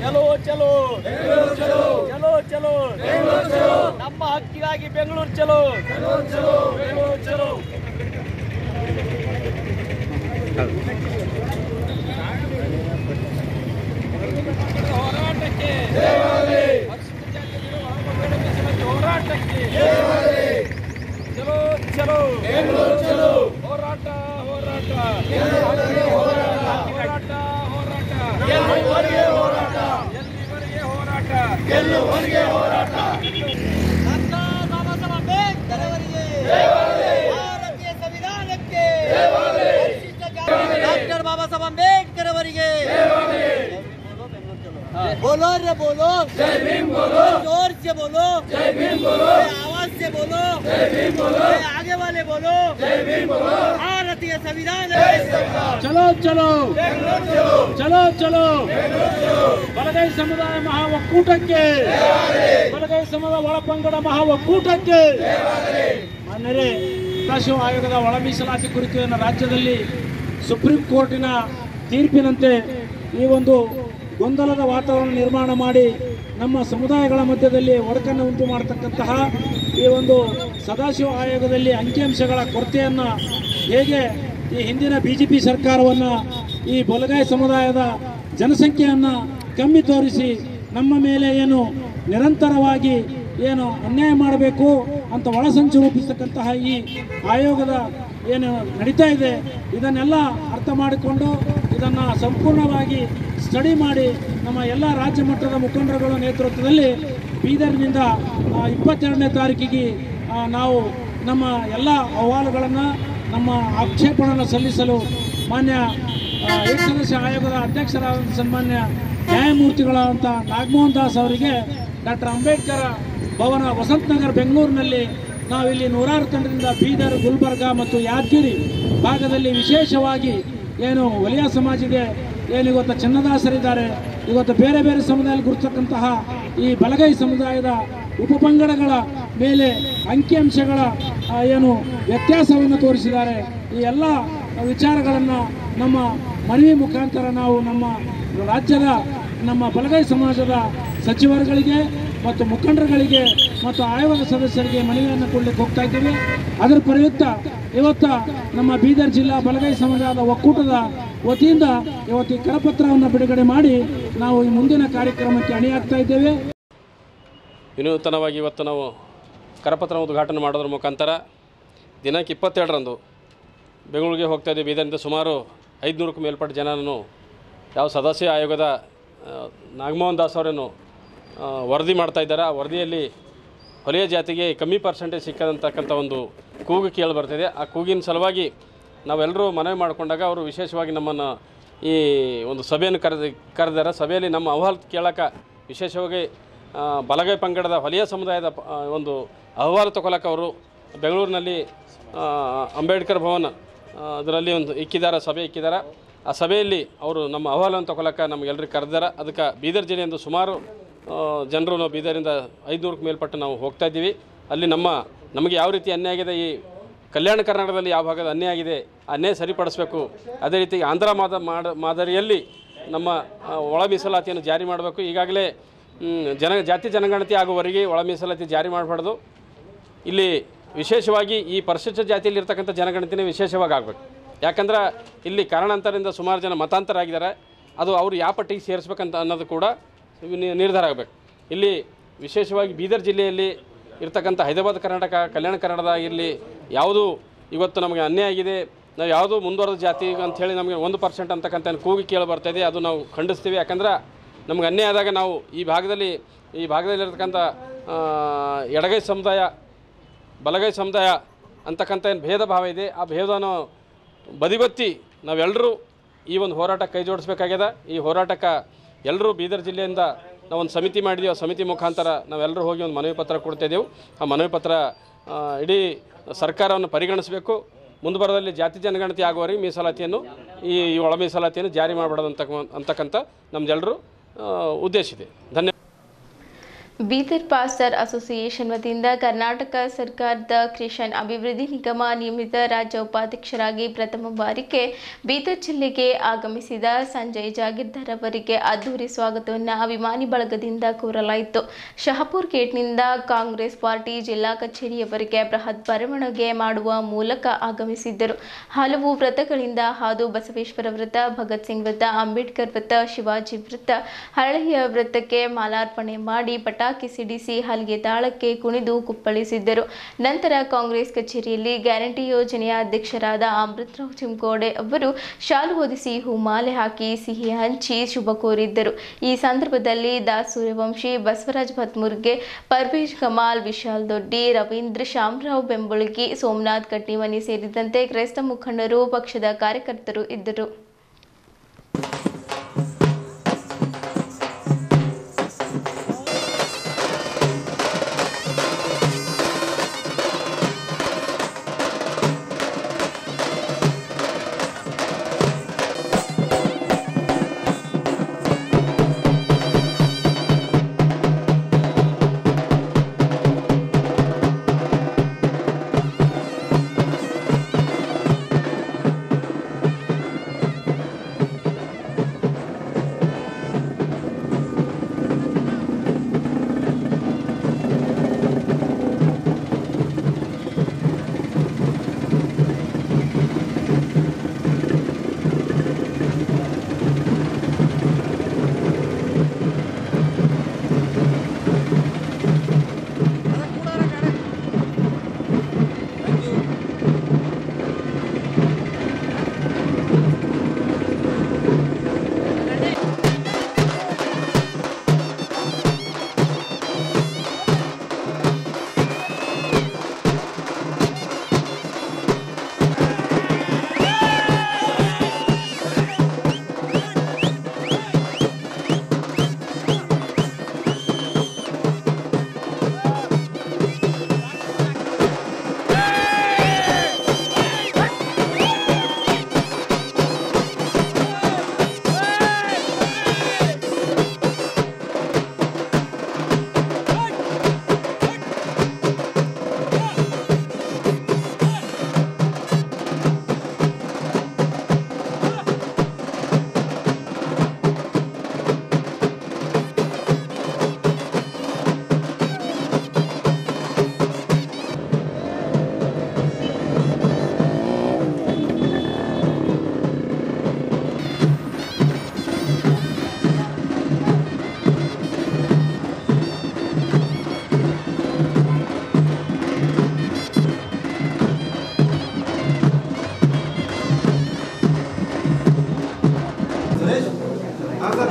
S9: ಚಲೋ ಚಲೋ ಚಲೋ ಚಲೋ ನಮ್ಮ ಹಕ್ಕಿಗಾಗಿ ಬೆಂಗಳೂರು ಚಲೋ.
S10: डॉक्टर बाबा साहब अम्बेडकर ಅವರಿಗೆ बोलो रे बोलो जय भीम बोलो जोर से बोलो जय भीम बोलो आवाज से बोलो जय भीम बोलो आगे वाले बोलो जय भीम बोलो भारतीय संविधान
S7: चलो चलो चलो चलो ಬಲಗೈ ಸಮುದಾಯ ಮಹಾ ಒಕ್ಕೂಟಕ್ಕೆ ಬಲಗೈ ಸಮುದಾಯ ಒಳಪಂಗಡ ಮಹಾ ಒಕ್ಕೂಟಕ್ಕೆ ಮಾನ್ಯರೇ ಪ್ರಕಾಶ್ ಆಯೋಗದ ಒಳ ಮೀಸಲಾತಿ ಕುರಿತು ರಾಜ್ಯದಲ್ಲಿ ಸುಪ್ರೀಂ ಕೋರ್ಟಿನ ತೀರ್ಪಿನಂತೆ ಈ ಒಂದು ಗೊಂದಲದ ವಾತಾವರಣ ನಿರ್ಮಾಣ ಮಾಡಿ ನಮ್ಮ ಸಮುದಾಯಗಳ ಮಧ್ಯದಲ್ಲಿ ಒಡಕನ್ನು ಉಂಟು ಮಾಡತಕ್ಕಂತಹ ಈ ಒಂದು ಸದಾಶಿವ ಆಯೋಗದಲ್ಲಿ ಅಂಕಿಅಂಶಗಳ ಕೊರತೆಯನ್ನು ಹೇಗೆ ಈ ಹಿಂದಿನ BJP ಸರ್ಕಾರವನ್ನು ಈ ಬಲಗೈ ಸಮುದಾಯದ ಜನಸಂಖ್ಯೆಯನ್ನು ಕಮ್ಮಿ ತೋರಿಸಿ ನಮ್ಮ ಮೇಲೆ ಏನು ನಿರಂತರವಾಗಿ ಏನು ಅನ್ಯಾಯ ಮಾಡಬೇಕು ಅಂತ ಒಳಸಂಚು ರೂಪಿಸತಕ್ಕಂತಹ ಈ ಆಯೋಗದ ಏನು ನಡೀತಾ ಇದೆ ಇದನ್ನೆಲ್ಲ ಅರ್ಥ ಮಾಡಿಕೊಂಡು ಇದನ್ನು ಸಂಪೂರ್ಣವಾಗಿ ಸ್ಟಡಿ ಮಾಡಿ ನಮ್ಮ ಎಲ್ಲ ರಾಜ್ಯ ಮಟ್ಟದ ಮುಖಂಡರುಗಳ ನೇತೃತ್ವದಲ್ಲಿ ಬೀದರ್ನಿಂದ 22ನೇ ತಾರೀಕಿಗೆ ನಾವು ನಮ್ಮ ಎಲ್ಲ ಅಹವಾಲುಗಳನ್ನು ನಮ್ಮ ಆಕ್ಷೇಪಣೆಯನ್ನು ಸಲ್ಲಿಸಲು ಮಾನ್ಯ ಏಕಸದಸ್ಯ ಆಯೋಗದ ಅಧ್ಯಕ್ಷರಾದ ಸನ್ಮಾನ್ಯ ನ್ಯಾಯಮೂರ್ತಿಗಳಾದಂಥ ನಾಗಮೋಹನ್ ದಾಸ್ ಅವರಿಗೆ ಡಾಕ್ಟರ್ ಅಂಬೇಡ್ಕರ್ ಭವನ ವಸಂತನಗರ್ ಬೆಂಗಳೂರಿನಲ್ಲಿ ನಾವಿಲ್ಲಿ ನೂರಾರು ತಂಡದಿಂದ ಬೀದರ್ ಗುಲ್ಬರ್ಗ ಮತ್ತು ಯಾದಗಿರಿ ಭಾಗದಲ್ಲಿ ವಿಶೇಷವಾಗಿ ಏನು ವಲಯ ಸಮಾಜ ಇದೆ, ಏನು ಇವತ್ತು ಚನ್ನದಾಸರಿದ್ದಾರೆ, ಇವತ್ತು ಬೇರೆ ಬೇರೆ ಸಮುದಾಯದಲ್ಲಿ ಗುರುತಕ್ಕಂತಹ ಈ ಬಲಗೈ ಸಮುದಾಯದ ಉಪಪಂಗಡಗಳ ಮೇಲೆ ಅಂಕಿಅಂಶಗಳ ಏನು ವ್ಯತ್ಯಾಸವನ್ನು ತೋರಿಸಿದ್ದಾರೆ. ಈ ಎಲ್ಲ ವಿಚಾರಗಳನ್ನು ನಮ್ಮ ಮನವಿ ಮುಖಾಂತರ ನಾವು ನಮ್ಮ ರಾಜ್ಯದ ನಮ್ಮ ಬಲಗೈ ಸಮಾಜದ ಸಚಿವರುಗಳಿಗೆ ಮತ್ತು ಮುಖಂಡರುಗಳಿಗೆ ಮತ್ತು ಆಯೋಗದ ಸದಸ್ಯರಿಗೆ ಮನವಿಯನ್ನು ಕೊಡಲಿಕ್ಕೆ ಹೋಗ್ತಾ ಇದ್ದೀವಿ. ಅದರ ಪ್ರಯುಕ್ತ ಇವತ್ತು ನಮ್ಮ ಬೀದರ್ ಜಿಲ್ಲಾ ಬಲಗೈ ಸಮಾಜದ ಒಕ್ಕೂಟದ ವತಿಯಿಂದ ಇವತ್ತು ಈ ಕರಪತ್ರವನ್ನು ಬಿಡುಗಡೆ ಮಾಡಿ ನಾವು ಈ ಮುಂದಿನ ಕಾರ್ಯಕ್ರಮಕ್ಕೆ ಅಣಿಯಾಗ್ತಾ ಇದ್ದೇವೆ.
S11: ವಿನೂತನವಾಗಿ ಇವತ್ತು ನಾವು ಕರಪತ್ರ ಉದ್ಘಾಟನೆ ಮಾಡೋದ್ರ ಮುಖಾಂತರ ದಿನಾಂಕ 22ರಂದು ಬೆಂಗಳೂರಿಗೆ ಹೋಗ್ತಾ ಇದ್ದೀವಿ. ಬೀದರ್ನಿಂದ ಸುಮಾರು 500ಕ್ಕೂ ಮೇಲ್ಪಟ್ಟ ಜನರನ್ನು ಯಾವ ಸದಸ್ಯ ಆಯೋಗದ ನಾಗಮೋಹನ್ ದಾಸ್ ಅವರನ್ನು ವರದಿ ಮಾಡ್ತಾ ಇದ್ದಾರೆ. ಆ ವರದಿಯಲ್ಲಿ ಹೊಲೆಯ ಜಾತಿಗೆ ಕಮ್ಮಿ ಪರ್ಸೆಂಟೇಜ್ ಸಿಕ್ಕದಂತಕ್ಕಂಥ ಒಂದು ಕೂಗು ಕೇಳಿ ಬರ್ತಿದೆ. ಆ ಕೂಗಿನ ಸಲುವಾಗಿ ನಾವೆಲ್ಲರೂ ಮನವಿ ಮಾಡಿಕೊಂಡಾಗ ಅವರು ವಿಶೇಷವಾಗಿ ನಮ್ಮನ್ನು ಈ ಒಂದು ಸಭೆಯನ್ನು ಕರೆದಾರೆ. ಸಭೆಯಲ್ಲಿ ನಮ್ಮ ಅಹವಾಲು ಕೇಳೋಕೆ ವಿಶೇಷವಾಗಿ ಬಲಗೈ ಪಂಗಡದ ಹೊಲೆಯ ಸಮುದಾಯದ ಒಂದು ಅಹವಾಲು ತಗೊಳಕ್ಕೆ ಅವರು ಬೆಂಗಳೂರಿನಲ್ಲಿ ಅಂಬೇಡ್ಕರ್ ಭವನ ಅದರಲ್ಲಿ ಒಂದು ಸಭೆ ಇಕ್ಕಿದ್ದಾರೆ. ಆ ಸಭೆಯಲ್ಲಿ ಅವರು ನಮ್ಮ ಅಹವಾಲನ್ನು ತಗೊಳಕ್ಕೆ ನಮಗೆಲ್ಲರಿಗೆ ಕರೆದಾರೆ. ಅದಕ್ಕೆ ಬೀದರ್ ಜಿಲ್ಲೆಯಿಂದ ಸುಮಾರು ಜನರು ನಾವು ಬೀದರಿಂದ 500ಕ್ಕೂ ಮೇಲ್ಪಟ್ಟು ನಾವು ಹೋಗ್ತಾ ಇದ್ದೀವಿ. ಅಲ್ಲಿ ನಮಗೆ ಯಾವ ರೀತಿ ಅನ್ಯಾಯ ಆಗಿದೆ, ಈ ಕಲ್ಯಾಣ ಕರ್ನಾಟಕದಲ್ಲಿ ಯಾವ ಭಾಗದ ಅನ್ಯಾಯ ಆಗಿದೆ, ಅನ್ಯಾಯ ಸರಿಪಡಿಸಬೇಕು. ಅದೇ ರೀತಿ ಆಂಧ್ರ ಮಾದರಿಯಲ್ಲಿ ನಮ್ಮ ಒಳ ಮೀಸಲಾತಿಯನ್ನು ಜಾರಿ ಮಾಡಬೇಕು. ಈಗಾಗಲೇ ಜಾತಿ ಜನಗಣತಿ ಆಗುವವರೆಗೆ ಒಳ ಮೀಸಲಾತಿ ಜಾರಿ ಮಾಡಬಾರ್ದು. ಇಲ್ಲಿ ವಿಶೇಷವಾಗಿ ಈ ಪರಿಶಿಷ್ಟ ಜಾತಿಯಲ್ಲಿರ್ತಕ್ಕಂಥ ಜನಗಣತಿನೇ ವಿಶೇಷವಾಗಿ ಆಗಬೇಕು. ಯಾಕಂದ್ರೆ ಇಲ್ಲಿ ಕಾರಣಾಂತರದಿಂದ ಸುಮಾರು ಜನ ಮತಾಂತರ ಆಗಿದ್ದಾರೆ. ಅದು ಅವರು ಯಾವ ಪಟ್ಟಿಗೆ ಸೇರಿಸ್ಬೇಕಂತ ಅನ್ನೋದು ಕೂಡ ನಿರ್ಧಾರ ಆಗಬೇಕು. ಇಲ್ಲಿ ವಿಶೇಷವಾಗಿ ಬೀದರ್ ಜಿಲ್ಲೆಯಲ್ಲಿ ಇರ್ತಕ್ಕಂಥ ಹೈದರಾಬಾದ್ ಕರ್ನಾಟಕ, ಕಲ್ಯಾಣ ಕನ್ನಡದ ಇಲ್ಲಿ ಯಾವುದು ಇವತ್ತು ನಮಗೆ ಅನ್ಯಾಯ ಆಗಿದೆ, ನಾವು ಯಾವುದು ಮುಂದುವರೆದ ಜಾತಿ ಅಂಥೇಳಿ ನಮಗೆ 1% ಅಂತಕ್ಕಂಥ ಕೂಗಿ ಕೇಳಿ ಬರ್ತಾಯಿದೆ. ಅದು ನಾವು ಖಂಡಿಸ್ತೀವಿ. ಯಾಕಂದ್ರೆ ನಮಗೆ ಅನ್ಯಾಯ ಆದಾಗ ನಾವು ಈ ಭಾಗದಲ್ಲಿರ್ತಕ್ಕಂಥ ಎಡಗೈ ಸಮುದಾಯ, ಬಲಗೈ ಸಮುದಾಯ ಅಂತಕ್ಕಂಥ ಏನು ಭೇದ ಭಾವ ಇದೆ, ಆ ಭೇದವನ್ನು ಬದಿಗೊತ್ತಿ ನಾವೆಲ್ಲರೂ ಈ ಒಂದು ಹೋರಾಟ ಕೈ ಜೋಡಿಸ್ಬೇಕಾಗ್ಯದ. ಈ ಹೋರಾಟಕ್ಕೆ ಎಲ್ಲರೂ ಬೀದರ್ ಜಿಲ್ಲೆಯಿಂದ ನಾವೊಂದು ಸಮಿತಿ ಮಾಡಿದ್ದೀವಿ. ಆ ಸಮಿತಿ ಮುಖಾಂತರ ನಾವೆಲ್ಲರೂ ಹೋಗಿ ಒಂದು ಮನವಿ ಪತ್ರ ಕೊಡ್ತಾಯಿದ್ದೆವು. ಆ ಮನವಿ ಪತ್ರ ಇಡೀ ಸರ್ಕಾರವನ್ನು ಪರಿಗಣಿಸಬೇಕು. ಮುಂದುವರೆದಲ್ಲಿ ಜಾತಿ ಜನಗಣತಿ ಆಗುವವರೆಗೆ ಮೀಸಲಾತಿಯನ್ನು ಈ ಒಳ ಮೀಸಲಾತಿಯನ್ನು ಜಾರಿ ಮಾಡಬಾರ್ದು ಅಂತಕ್ಕಂಥ ನಮ್ಮದೆಲ್ಲರೂ ಉದ್ದೇಶ ಇದೆ. ಧನ್ಯವಾದ.
S1: ಬೀದರ್ ಪಾಸ್ಟರ್ ಅಸೋಸಿಯೇಷನ್ ವತಿಯಿಂದ ಕರ್ನಾಟಕ ಸರ್ಕಾರದ ಕ್ರಿಶ್ಚಿಯನ್ ಅಭಿವೃದ್ಧಿ ನಿಗಮ ನಿಯಮಿತ ರಾಜ್ಯ ಉಪಾಧ್ಯಕ್ಷರಾಗಿ ಪ್ರಥಮ ಬಾರಿಗೆ ಬೀದರ್ ಜಿಲ್ಲೆಗೆ ಆಗಮಿಸಿದ ಸಂಜಯ್ ಜಾಗೀರ್ದಾರ್ ಅವರಿಗೆ ಅದ್ದೂರಿ ಸ್ವಾಗತವನ್ನು ಅಭಿಮಾನಿ ಬಳಗದಿಂದ ಕೋರಲಾಯಿತು. ಶಹಾಪುರ್ ಗೇಟ್ನಿಂದ ಕಾಂಗ್ರೆಸ್ ಪಾರ್ಟಿ ಜಿಲ್ಲಾ ಕಚೇರಿಯವರೆಗೆ ಬೃಹತ್ ಮೆರವಣಿಗೆ ಮಾಡುವ ಮೂಲಕ ಆಗಮಿಸಿದ್ದರು. ಹಲವು ವ್ರತಗಳಿಂದ ಹಾದು ಬಸವೇಶ್ವರ ವ್ರತ, ಭಗತ್ ಸಿಂಗ್ ವ್ರತ, ಅಂಬೇಡ್ಕರ್ ವ್ರತ, ಶಿವಾಜಿ ವ್ರತ, ಹರಳೆಯ ವ್ರತಕ್ಕೆ ಮಾಲಾರ್ಪಣೆ ಮಾಡಿ ಪಟಾಕಿ ಸಿಡಿಸಿ ಹಲ್ಗೆ ತಾಳಕ್ಕೆ ಕುಣಿದು ಕುಪ್ಪಳಿಸಿದ್ದರು. ನಂತರ ಕಾಂಗ್ರೆಸ್ ಕಚೇರಿಯಲ್ಲಿ ಗ್ಯಾರಂಟಿ ಯೋಜನೆಯ ಅಧ್ಯಕ್ಷರಾದ ಅಮೃತರಾವ್ ಚಿಮ್ಕೋಡೆ ಅವರು ಶಾಲು ಹೊದಿಸಿ ಹೂಮಾಲೆ ಹಾಕಿ ಸಿಹಿ ಹಂಚಿ ಶುಭ ಕೋರಿದ್ದರು. ಈ ಸಂದರ್ಭದಲ್ಲಿ ದಾಸ್ ಸೂರ್ಯವಂಶಿ, ಬಸವರಾಜ್ ಭತ್ಮುರ್ಗೆ, ಪರ್ವೇಜ್ ಕಮಾಲ್, ವಿಶಾಲ್ ದೊಡ್ಡಿ, ರವೀಂದ್ರ ಶಾಮರಾವ್ ಬೆಂಬುಳಗಿ, ಸೋಮನಾಥ್ ಕಟ್ಟಿಮನಿ ಸೇರಿದಂತೆ ಕ್ರೈಸ್ತ ಮುಖಂಡರು, ಪಕ್ಷದ ಕಾರ್ಯಕರ್ತರು ಇದ್ದರು.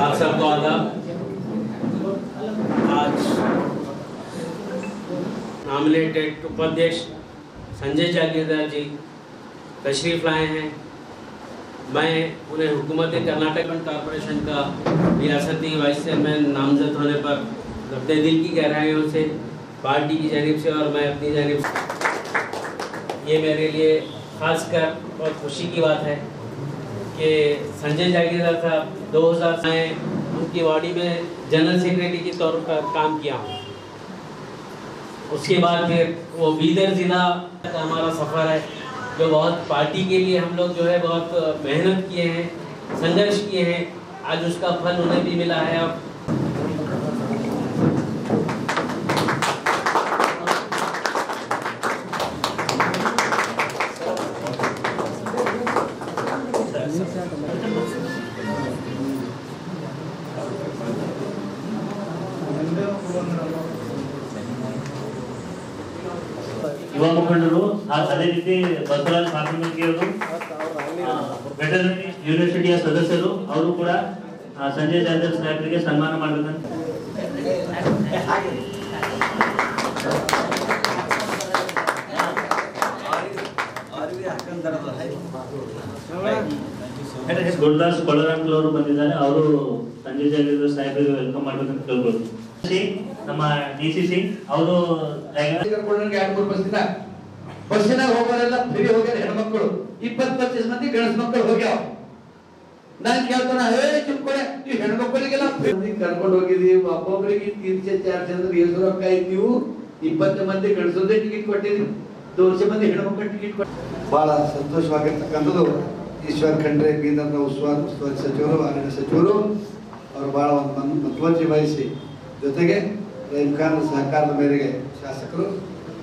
S12: आप सबको आदाब। आज नॉमिनेटेड उपाध्यक्ष संजय जागीरदार जी तशरीफ लाए हैं। मैं उन्हें हुकूमत कर्नाटक कॉरपोरेशन का रियासती वाइस चेयरमैन नामजद होने पर अपने दिल की गहराइयों से, पार्टी की जानिब से और मैं अपनी जानिब से, ये मेरे लिए खासकर बहुत खुशी की बात है कि संजय जागीरदार साहब 2000 में उनकी बॉडी में जनरल सेक्रेटरी के तौर पर काम किया हूँ। उसके बाद फिर वो बीदर ज़िला का हमारा सफ़र है, जो बहुत पार्टी के लिए हम लोग जो है बहुत मेहनत किए हैं, संघर्ष किए हैं। आज उसका फल उन्हें भी मिला है। अब
S13: ಯುವ ಮುಖಂಡರು ಅದೇ ರೀತಿ ಬಸವರಾಜ್ ಮಾತೃಮಂಗಿ ಅವರು ವೆಟರ್ನರಿ ಯೂನಿವರ್ಸಿಟಿಯ ಸದಸ್ಯರು ಅವರು ಕೂಡ ಸಂಜಯ್ ಜಾಗೀರದಾರ್ ಸಾಹೇಬರಿಗೆ ಸನ್ಮಾನ ಮಾಡಬೇಕಂತ ಗುರುದಾಸ್ ಕೊಳರಂಗ್ಲ ಅವರು ಬಂದಿದ್ದಾರೆ. ಅವರು ಸಂಜಯ್ ಜಾಗೀರದಾರ್ ಸಾಹೇಬರಿಗೆ ವೆಲ್ಕಮ್ ಮಾಡಬೇಕಂತ ಕೇಳ್ಬೋದು. ನಮ್ಮ DCC ಅವರು
S14: ಬಸ್ಸಿನಾಗ ಹೋಗೋರೆಲ್ಲ ಫ್ರೀ ಹೋಗ್ಯಾರ ಹೆಣ್ಮಕ್ಳು, 20-25 ಮಂದಿ ಗಂಡಸ ಮಕ್ಕಳು ಹೋಗ್ಯಾವ. ನಾನು ಕೇಳ್ತಾನ ಚಿಕ್ಕೊಡೆ ನೀವು ಹೆಣ್ಮಕ್ಳಿಗೆಲ್ಲ ಕರ್ಕೊಂಡು ಹೋಗಿದೀವಿ, ಒಬ್ಬೊಬ್ಬರಿಗೆ 300-400 ಅಂದ್ರೆ ಎಷ್ಟು ರೊಕ್ಕ ಆಯ್ತು? ನೀವು 20 ಮಂದಿ ಗಂಡಸರದೇ ಟಿಕೆಟ್ ಕೊಟ್ಟಿರಿ, 200 ಮಂದಿ ಹೆಣ್ಮಕ್ಳ ಟಿಕೆಟ್ ಕೊಟ್ಟು ಬಹಳ ಸಂತೋಷವಾಗಿರ್ತಕ್ಕಂಥದ್ದು. ಈಶ್ವರ್ ಖಂಡ್ರೆ ಬೀದರ್ನ ಉಸ್ತುವಾರಿ ಸಚಿವರು, ಅರಣ್ಯ ಸಚಿವರು ಅವರು ಬಹಳ ಒಂದು ಮುತುವರ್ಜಿ ವಹಿಸಿ, ಜೊತೆಗೆ ರಹೀಂ ಖಾನ್ ಸಹಕಾರದ ಮೇರೆಗೆ ಶಾಸಕರು,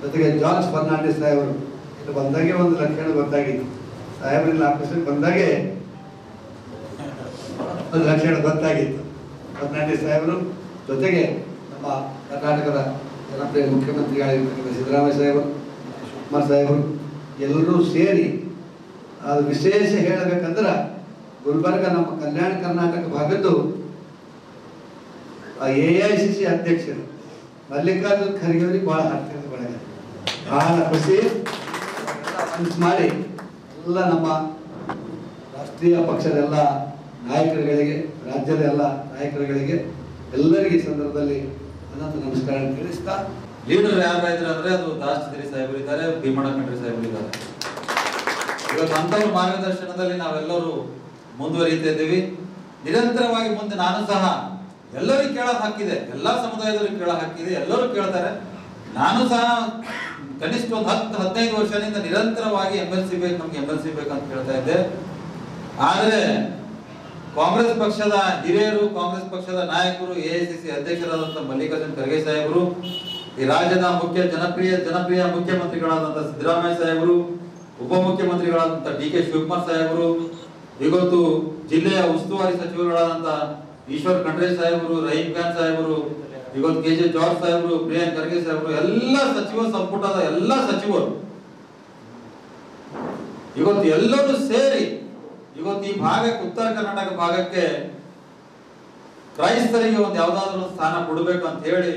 S14: ಜೊತೆಗೆ ಜಾರ್ಜ್ ಫರ್ನಾಂಡಿಸ್ ಸಾಹೇಬರು ಇಲ್ಲಿ ಬಂದಾಗೆ ಒಂದು ಲಕ್ಷಣ ಗೊತ್ತಾಗಿತ್ತು. ಸಾಹೇಬರಿಲ್ಲ ಆಫೀಸಿಗೆ ಬಂದಾಗೆ ಒಂದು ಲಕ್ಷಣ ಗೊತ್ತಾಗಿತ್ತು. ಫರ್ನಾಂಡಿಸ್ ಸಾಹೇಬರು ಜೊತೆಗೆ ನಮ್ಮ ಕರ್ನಾಟಕದ ಜನಪ್ರಿಯ ಮುಖ್ಯಮಂತ್ರಿಗಳಿರ್ತಕ್ಕಂಥ ಸಿದ್ದರಾಮಯ್ಯ ಸಾಹೇಬರು, ಶಿವಕುಮಾರ್ ಸಾಹೇಬರು ಎಲ್ಲರೂ ಸೇರಿ ಅದು ವಿಶೇಷ ಹೇಳಬೇಕಂದ್ರೆ ಗುಲ್ಬರ್ಗ ನಮ್ಮ ಕಲ್ಯಾಣ ಕರ್ನಾಟಕ ಭಾಗದ್ದು AICC ಅಧ್ಯಕ್ಷರು ಮಲ್ಲಿಕಾರ್ಜುನ್ ಖರ್ಗೆ ಅವರಿಗೆ ಬಹಳ ಹತ್ತಿರದ ಬಳಗ, ಬಹಳ ಖುಷಿ ಮನಸ್ಸು ಮಾಡಿ ಎಲ್ಲ ನಮ್ಮ ರಾಷ್ಟ್ರೀಯ ಪಕ್ಷದ ಎಲ್ಲ ನಾಯಕರುಗಳಿಗೆ, ರಾಜ್ಯದ ಎಲ್ಲ ನಾಯಕರುಗಳಿಗೆ ಎಲ್ಲರಿಗೆ ಈ ಸಂದರ್ಭದಲ್ಲಿ ಅನಂತ ನಮಸ್ಕಾರ ತಿಳಿಸ್ತಾ,
S15: ಲೀಡರ್ ಯಾರಾದ್ರೂ ಅಂದ್ರೆ ಅದು ದಾಸ್ ಸಾಹೇಬರು ಇದ್ದಾರೆ, ಭೀಮಣ್ಣ ಖಂಡ್ರೆ ಸಾಹೇಬರು ಇದ್ದಾರೆ. ಇವತ್ತು ಅಂತವ್ರ ಮಾರ್ಗದರ್ಶನದಲ್ಲಿ ನಾವೆಲ್ಲರೂ ಮುಂದುವರಿತಾ ಇದ್ದೀವಿ. ನಿರಂತರವಾಗಿ ಮುಂದೆ ನಾನು ಸಹ ಎಲ್ಲರಿಗೂ ಕೇಳೋದು ಹಾಕಿದೆ, ಎಲ್ಲಾ ಸಮುದಾಯದವರಿಗೆ ಕೇಳೋ ಹಾಕಿದೆ, ಎಲ್ಲರೂ ಕೇಳ್ತಾರೆ. ನಾನು ಸಹ ಕನಿಷ್ಠ ಒಂದು 10-15 ವರ್ಷದಿಂದ ನಿರಂತರವಾಗಿ MLC ಬೇಕು, ನಮ್ಗೆ MLC ಬೇಕಂತ ಕೇಳ್ತಾ ಇದ್ದೆ. ಆದ್ರೆ ಕಾಂಗ್ರೆಸ್ ಪಕ್ಷದ ಹಿರಿಯರು, ಕಾಂಗ್ರೆಸ್ ಪಕ್ಷದ ನಾಯಕರು, AICC ಅಧ್ಯಕ್ಷರಾದಂತಹ ಮಲ್ಲಿಕಾರ್ಜುನ್ ಖರ್ಗೆ ಸಾಹೇಬರು, ಈ ರಾಜ್ಯದ ಜನಪ್ರಿಯ ಮುಖ್ಯಮಂತ್ರಿಗಳಾದಂತಹ ಸಿದ್ದರಾಮಯ್ಯ ಸಾಹೇಬರು, ಉಪಮುಖ್ಯಮಂತ್ರಿಗಳಾದಂತಹ DK ಶಿವಕುಮಾರ್ ಸಾಹೇಬರು, ಇವತ್ತು ಜಿಲ್ಲೆಯ ಉಸ್ತುವಾರಿ ಸಚಿವರುಗಳಾದಂತಹ ಈಶ್ವರ್ ಖಂಡ್ರೆ ಸಾಹೇಬರು, ರಹೀಂ ಖಾನ್ ಸಾಹೇಬರು, ಇವತ್ತು KJ ಜಾರ್ಜ್ ಸಾಹೇಬರು, ಪ್ರಿಯಾಂಕ್ ಖರ್ಗೆ ಸಾಹೇಬರು, ಎಲ್ಲ ಸಚಿವ ಸಂಪುಟದ ಎಲ್ಲ ಸಚಿವರು ಇವತ್ತು ಎಲ್ಲರೂ ಸೇರಿ ಇವತ್ತು ಈ ಭಾಗಕ್ಕೆ, ಉತ್ತರ ಕರ್ನಾಟಕ ಭಾಗಕ್ಕೆ ಕ್ರೈಸ್ತರಿಗೆ ಒಂದು ಯಾವ್ದಾದ್ರು ಸ್ಥಾನ ಕೊಡಬೇಕು ಅಂತ ಹೇಳಿ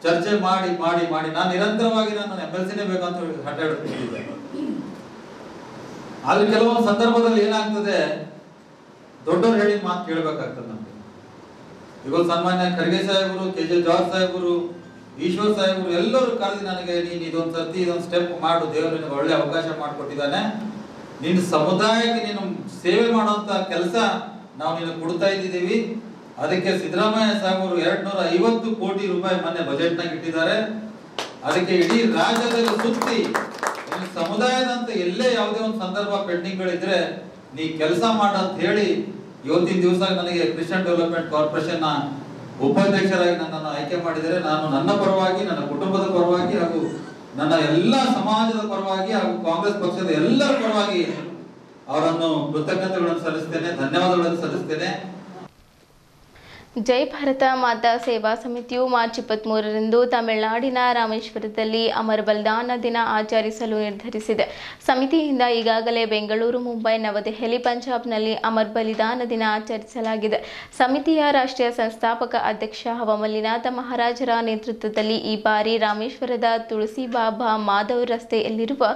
S15: ಚರ್ಚೆ ಮಾಡಿ ಮಾಡಿ ಮಾಡಿ ನಾನು ನಿರಂತರವಾಗಿ ನಾನು MLCನೇ ಬೇಕಂತ ಹಠ ಹಿಡಿದಿದ್ದೆ. ಆದ್ರೆ ಕೆಲವೊಂದು ಸಂದರ್ಭದಲ್ಲಿ ಏನಾಗ್ತದೆ, ದೊಡ್ಡವರು ಹೇಳಿದ ಮಾತು ಕೇಳಬೇಕಾಗ್ತದೆ ನಮ್ಗೆ. ಇವತ್ತು ಸನ್ಮಾನ್ಯ ಖರ್ಗೆ ಸಾಹೇಬರು, KJ ಜಾರ್ಜ್ ಸಾಹೇಬರು, ಈಶ್ವರ್ ಸಾಹೇಬರು ಎಲ್ಲರೂ ಕರೆದು ನನಗೆ ನೀನು ಇದೊಂದು ಸರ್ತಿ ಇದೊಂದು ಸ್ಟೆಪ್ ಮಾಡು, ದೇವರು ನಿನಗೆ ಒಳ್ಳೆ ಅವಕಾಶ ಮಾಡಿಕೊಟ್ಟಿದ್ದಾನೆ, ನಿನ್ನ ಸಮುದಾಯಕ್ಕೆ ನೀನು ಸೇವೆ ಮಾಡುವಂತ ಕೆಲಸ ನಾವು ನಿನಗೆ ಕೊಡ್ತಾ ಇದ್ದೀವಿ. ಅದಕ್ಕೆ ಸಿದ್ದರಾಮಯ್ಯ ಸಾಹೇಬರು 250 ಕೋಟಿ ರೂಪಾಯಿ ಮೊನ್ನೆ ಬಜೆಟ್ ನಾಗ ಇಟ್ಟಿದ್ದಾರೆ. ಅದಕ್ಕೆ ಇಡೀ ರಾಜ್ಯದಲ್ಲಿ ಸುತ್ತಿ ಸಮುದಾಯದಂತ ಎಲ್ಲೇ ಯಾವುದೇ ಒಂದು ಸಂದರ್ಭ ಪೆಂಡಿಂಗ್ ಗಳಿದ್ರೆ ನೀ ಕೆಲಸ ಮಾಡ ಅಂತ ಹೇಳಿ ಇವತ್ತಿನ ದಿವಸ ನನಗೆ ಕ್ರಿಶ್ಚಿಯನ್ ಡೆವಲಪ್ಮೆಂಟ್ ಕಾರ್ಪೊರೇಷನ್ ನ ಉಪಾಧ್ಯಕ್ಷರಾಗಿ ನನ್ನನ್ನು ಆಯ್ಕೆ ಮಾಡಿದರೆ ನಾನು ನನ್ನ ಪರವಾಗಿ, ನನ್ನ ಕುಟುಂಬದ ಪರವಾಗಿ ಹಾಗೂ ನನ್ನ ಎಲ್ಲ ಸಮಾಜದ ಪರವಾಗಿ ಹಾಗೂ ಕಾಂಗ್ರೆಸ್ ಪಕ್ಷದ ಎಲ್ಲರ ಪರವಾಗಿ ಅವರನ್ನು ಕೃತಜ್ಞತೆಗಳನ್ನು ಸಲ್ಲಿಸ್ತೇನೆ, ಧನ್ಯವಾದಗಳನ್ನು ಸಲ್ಲಿಸ್ತೇನೆ.
S1: ಜೈ ಭಾರತ ಮಾತಾ ಸೇವಾ ಸಮಿತಿಯು ಮಾರ್ಚ್ 23ರಂದು ತಮಿಳುನಾಡಿನ ರಾಮೇಶ್ವರದಲ್ಲಿ ಅಮರ ಬಲಿದಾನ ದಿನ ಆಚರಿಸಲು ನಿರ್ಧರಿಸಿದೆ. ಸಮಿತಿಯಿಂದ ಈಗಾಗಲೇ ಬೆಂಗಳೂರು, ಮುಂಬೈ, ನವದೆಹಲಿ, ಪಂಜಾಬ್ನಲ್ಲಿ ಅಮರ ಬಲಿದಾನ ದಿನ ಆಚರಿಸಲಾಗಿದೆ. ಸಮಿತಿಯ ರಾಷ್ಟ್ರೀಯ ಸಂಸ್ಥಾಪಕ ಅಧ್ಯಕ್ಷ ಹವಮಲ್ಲಿನಾಥ ಮಹಾರಾಜರ ನೇತೃತ್ವದಲ್ಲಿ ಈ ಬಾರಿ ರಾಮೇಶ್ವರದ ತುಳಸಿ ಬಾಬಾ ಮಾಧವ್ ರಸ್ತೆಯಲ್ಲಿರುವ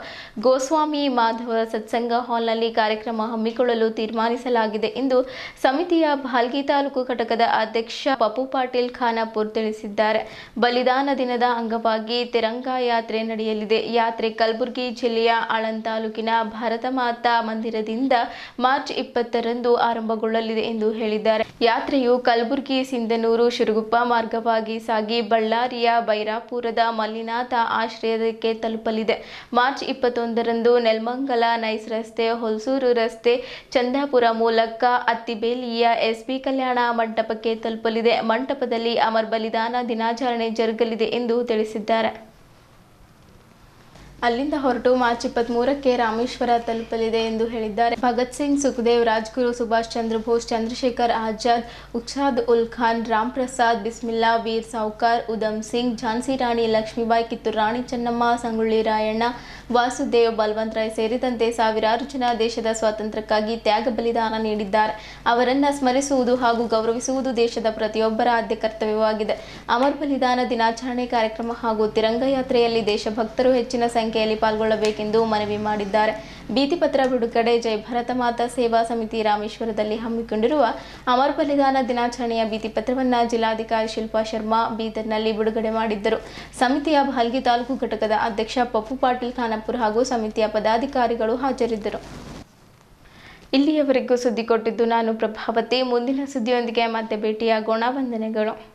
S1: ಗೋಸ್ವಾಮಿ ಮಾಧವ ಸತ್ಸಂಗ ಹಾಲ್ನಲ್ಲಿ ಕಾರ್ಯಕ್ರಮ ಹಮ್ಮಿಕೊಳ್ಳಲು ತೀರ್ಮಾನಿಸಲಾಗಿದೆ ಎಂದು ಸಮಿತಿಯ ಭಾಲ್ಗಿ ತಾಲೂಕು ಘಟಕದ ಅಧ್ಯಕ್ಷ ಪಪ್ಪು ಪಾಟೀಲ್ ಖಾನಾಪುರ್ ತಿಳಿಸಿದ್ದಾರೆ. ಬಲಿದಾನ ದಿನದ ಅಂಗವಾಗಿ ತಿರಂಗಾ ಯಾತ್ರೆ ನಡೆಯಲಿದೆ. ಯಾತ್ರೆ ಕಲಬುರಗಿ ಜಿಲ್ಲೆಯ ಆಳಂದ್ ತಾಲೂಕಿನ ಭಾರತ ಮಾತಾ ಮಂದಿರದಿಂದ ಮಾರ್ಚ್ 20ರಂದು ಆರಂಭಗೊಳ್ಳಲಿದೆ ಎಂದು ಹೇಳಿದ್ದಾರೆ. ಯಾತ್ರೆಯು ಕಲಬುರಗಿ, ಸಿಂಧನೂರು, ಶಿರಗುಪ್ಪ ಮಾರ್ಗವಾಗಿ ಸಾಗಿ ಬಳ್ಳಾರಿಯ ಬೈರಾಪುರದ ಮಲ್ಲಿನಾಥ ಆಶ್ರಯಕ್ಕೆ ತಲುಪಲಿದೆ. ಮಾರ್ಚ್ 21ರಂದು ನೆಲಮಂಗಲ ನೈಸ್ ರಸ್ತೆ, ಹೊಲಸೂರು ರಸ್ತೆ, ಚಂದಾಪುರ ಮೂಲಕ ಅತ್ತಿಬೇಲಿಯ SB ಕಲ್ಯಾಣ ಮಂಟಪಕ್ಕೆ ತಲುಪಲಿದೆ. ಮಂಟಪದಲ್ಲಿ ಅಮರ ಬಲಿದಾನ ದಿನಾಚರಣೆ ಜರುಗಲಿದೆ ಎಂದು ತಿಳಿಸಿದ್ದಾರೆ. ಅಲ್ಲಿಂದ ಹೊರಟು ಮಾರ್ಚ್ 23ಕ್ಕೆ ರಾಮೇಶ್ವರ ತಲುಪಲಿದೆ ಎಂದು ಹೇಳಿದ್ದಾರೆ. ಭಗತ್ ಸಿಂಗ್, ಸುಖದೇವ್, ರಾಜ್ಗುರು, ಸುಭಾಷ್ ಚಂದ್ರ ಬೋಸ್, ಚಂದ್ರಶೇಖರ್ ಆಜಾದ್, ಉಸ್ತಾದ್ ಉಲ್ ಖಾನ್, ರಾಮ್ ಪ್ರಸಾದ್, ಬಿಸ್ಮಿಲ್ಲಾ, ವೀರ್ ಸಾವ್ಕಾರ್, ಉಧಮ್ ಸಿಂಗ್, ಝಾನ್ಸಿ ರಾಣಿ ಲಕ್ಷ್ಮೀಬಾಯಿ, ಕಿತ್ತೂರು ರಾಣಿ ಚೆನ್ನಮ್ಮ, ಸಂಗೊಳ್ಳಿ ರಾಯಣ್ಣ, ವಾಸುದೇವ್, ಬಲವಂತ್ ರಾಯ್ ಸೇರಿದಂತೆ ಸಾವಿರಾರು ಜನ ದೇಶದ ಸ್ವಾತಂತ್ರ್ಯಕ್ಕಾಗಿ ತ್ಯಾಗ ಬಲಿದಾನ ನೀಡಿದ್ದಾರೆ. ಅವರನ್ನು ಸ್ಮರಿಸುವುದು ಹಾಗೂ ಗೌರವಿಸುವುದು ದೇಶದ ಪ್ರತಿಯೊಬ್ಬರ ಆದ್ಯ ಕರ್ತವ್ಯವಾಗಿದೆ. ಅಮರ ಬಲಿದಾನ ದಿನಾಚರಣೆ ಕಾರ್ಯಕ್ರಮ ಹಾಗೂ ತಿರಂಗ ಯಾತ್ರೆಯಲ್ಲಿ ದೇಶಭಕ್ತರು ಹೆಚ್ಚಿನ ಸಂಖ್ಯೆಯಲ್ಲಿ ಪಾಲ್ಗೊಳ್ಳಬೇಕೆಂದು ಮನವಿ ಮಾಡಿದ್ದಾರೆ. ಬೀದಿಪತ್ರ ಬಿಡುಗಡೆ. ಜೈ ಭಾರತ ಮಾತಾ ಸೇವಾ ಸಮಿತಿ ರಾಮೇಶ್ವರದಲ್ಲಿ ಹಮ್ಮಿಕೊಂಡಿರುವ ಅಮರ ಬಲಿದಾನ ದಿನಾಚರಣೆಯ ಬೀದಿಪತ್ರವನ್ನು ಜಿಲ್ಲಾಧಿಕಾರಿ ಶಿಲ್ಪಾ ಶರ್ಮಾ ಬೀದರ್ನಲ್ಲಿ ಬಿಡುಗಡೆ ಮಾಡಿದ್ದರು. ಸಮಿತಿಯ ಭಾಲ್ಗಿ ತಾಲೂಕು ಘಟಕದ ಅಧ್ಯಕ್ಷ ಪಪ್ಪು ಪಾಟೀಲ್ ಖಾನಾಪುರ್ ಹಾಗೂ ಸಮಿತಿಯ ಪದಾಧಿಕಾರಿಗಳು ಹಾಜರಿದ್ದರು. ಇಲ್ಲಿಯವರೆಗೂ ಸುದ್ದಿ ಕೊಟ್ಟಿದ್ದು ನಾನು ಪ್ರಭಾವತಿ. ಮುಂದಿನ ಸುದ್ದಿಯೊಂದಿಗೆ ಮತ್ತೆ ಭೇಟಿಯಾಗೋಣ. ವಂದನೆಗಳು.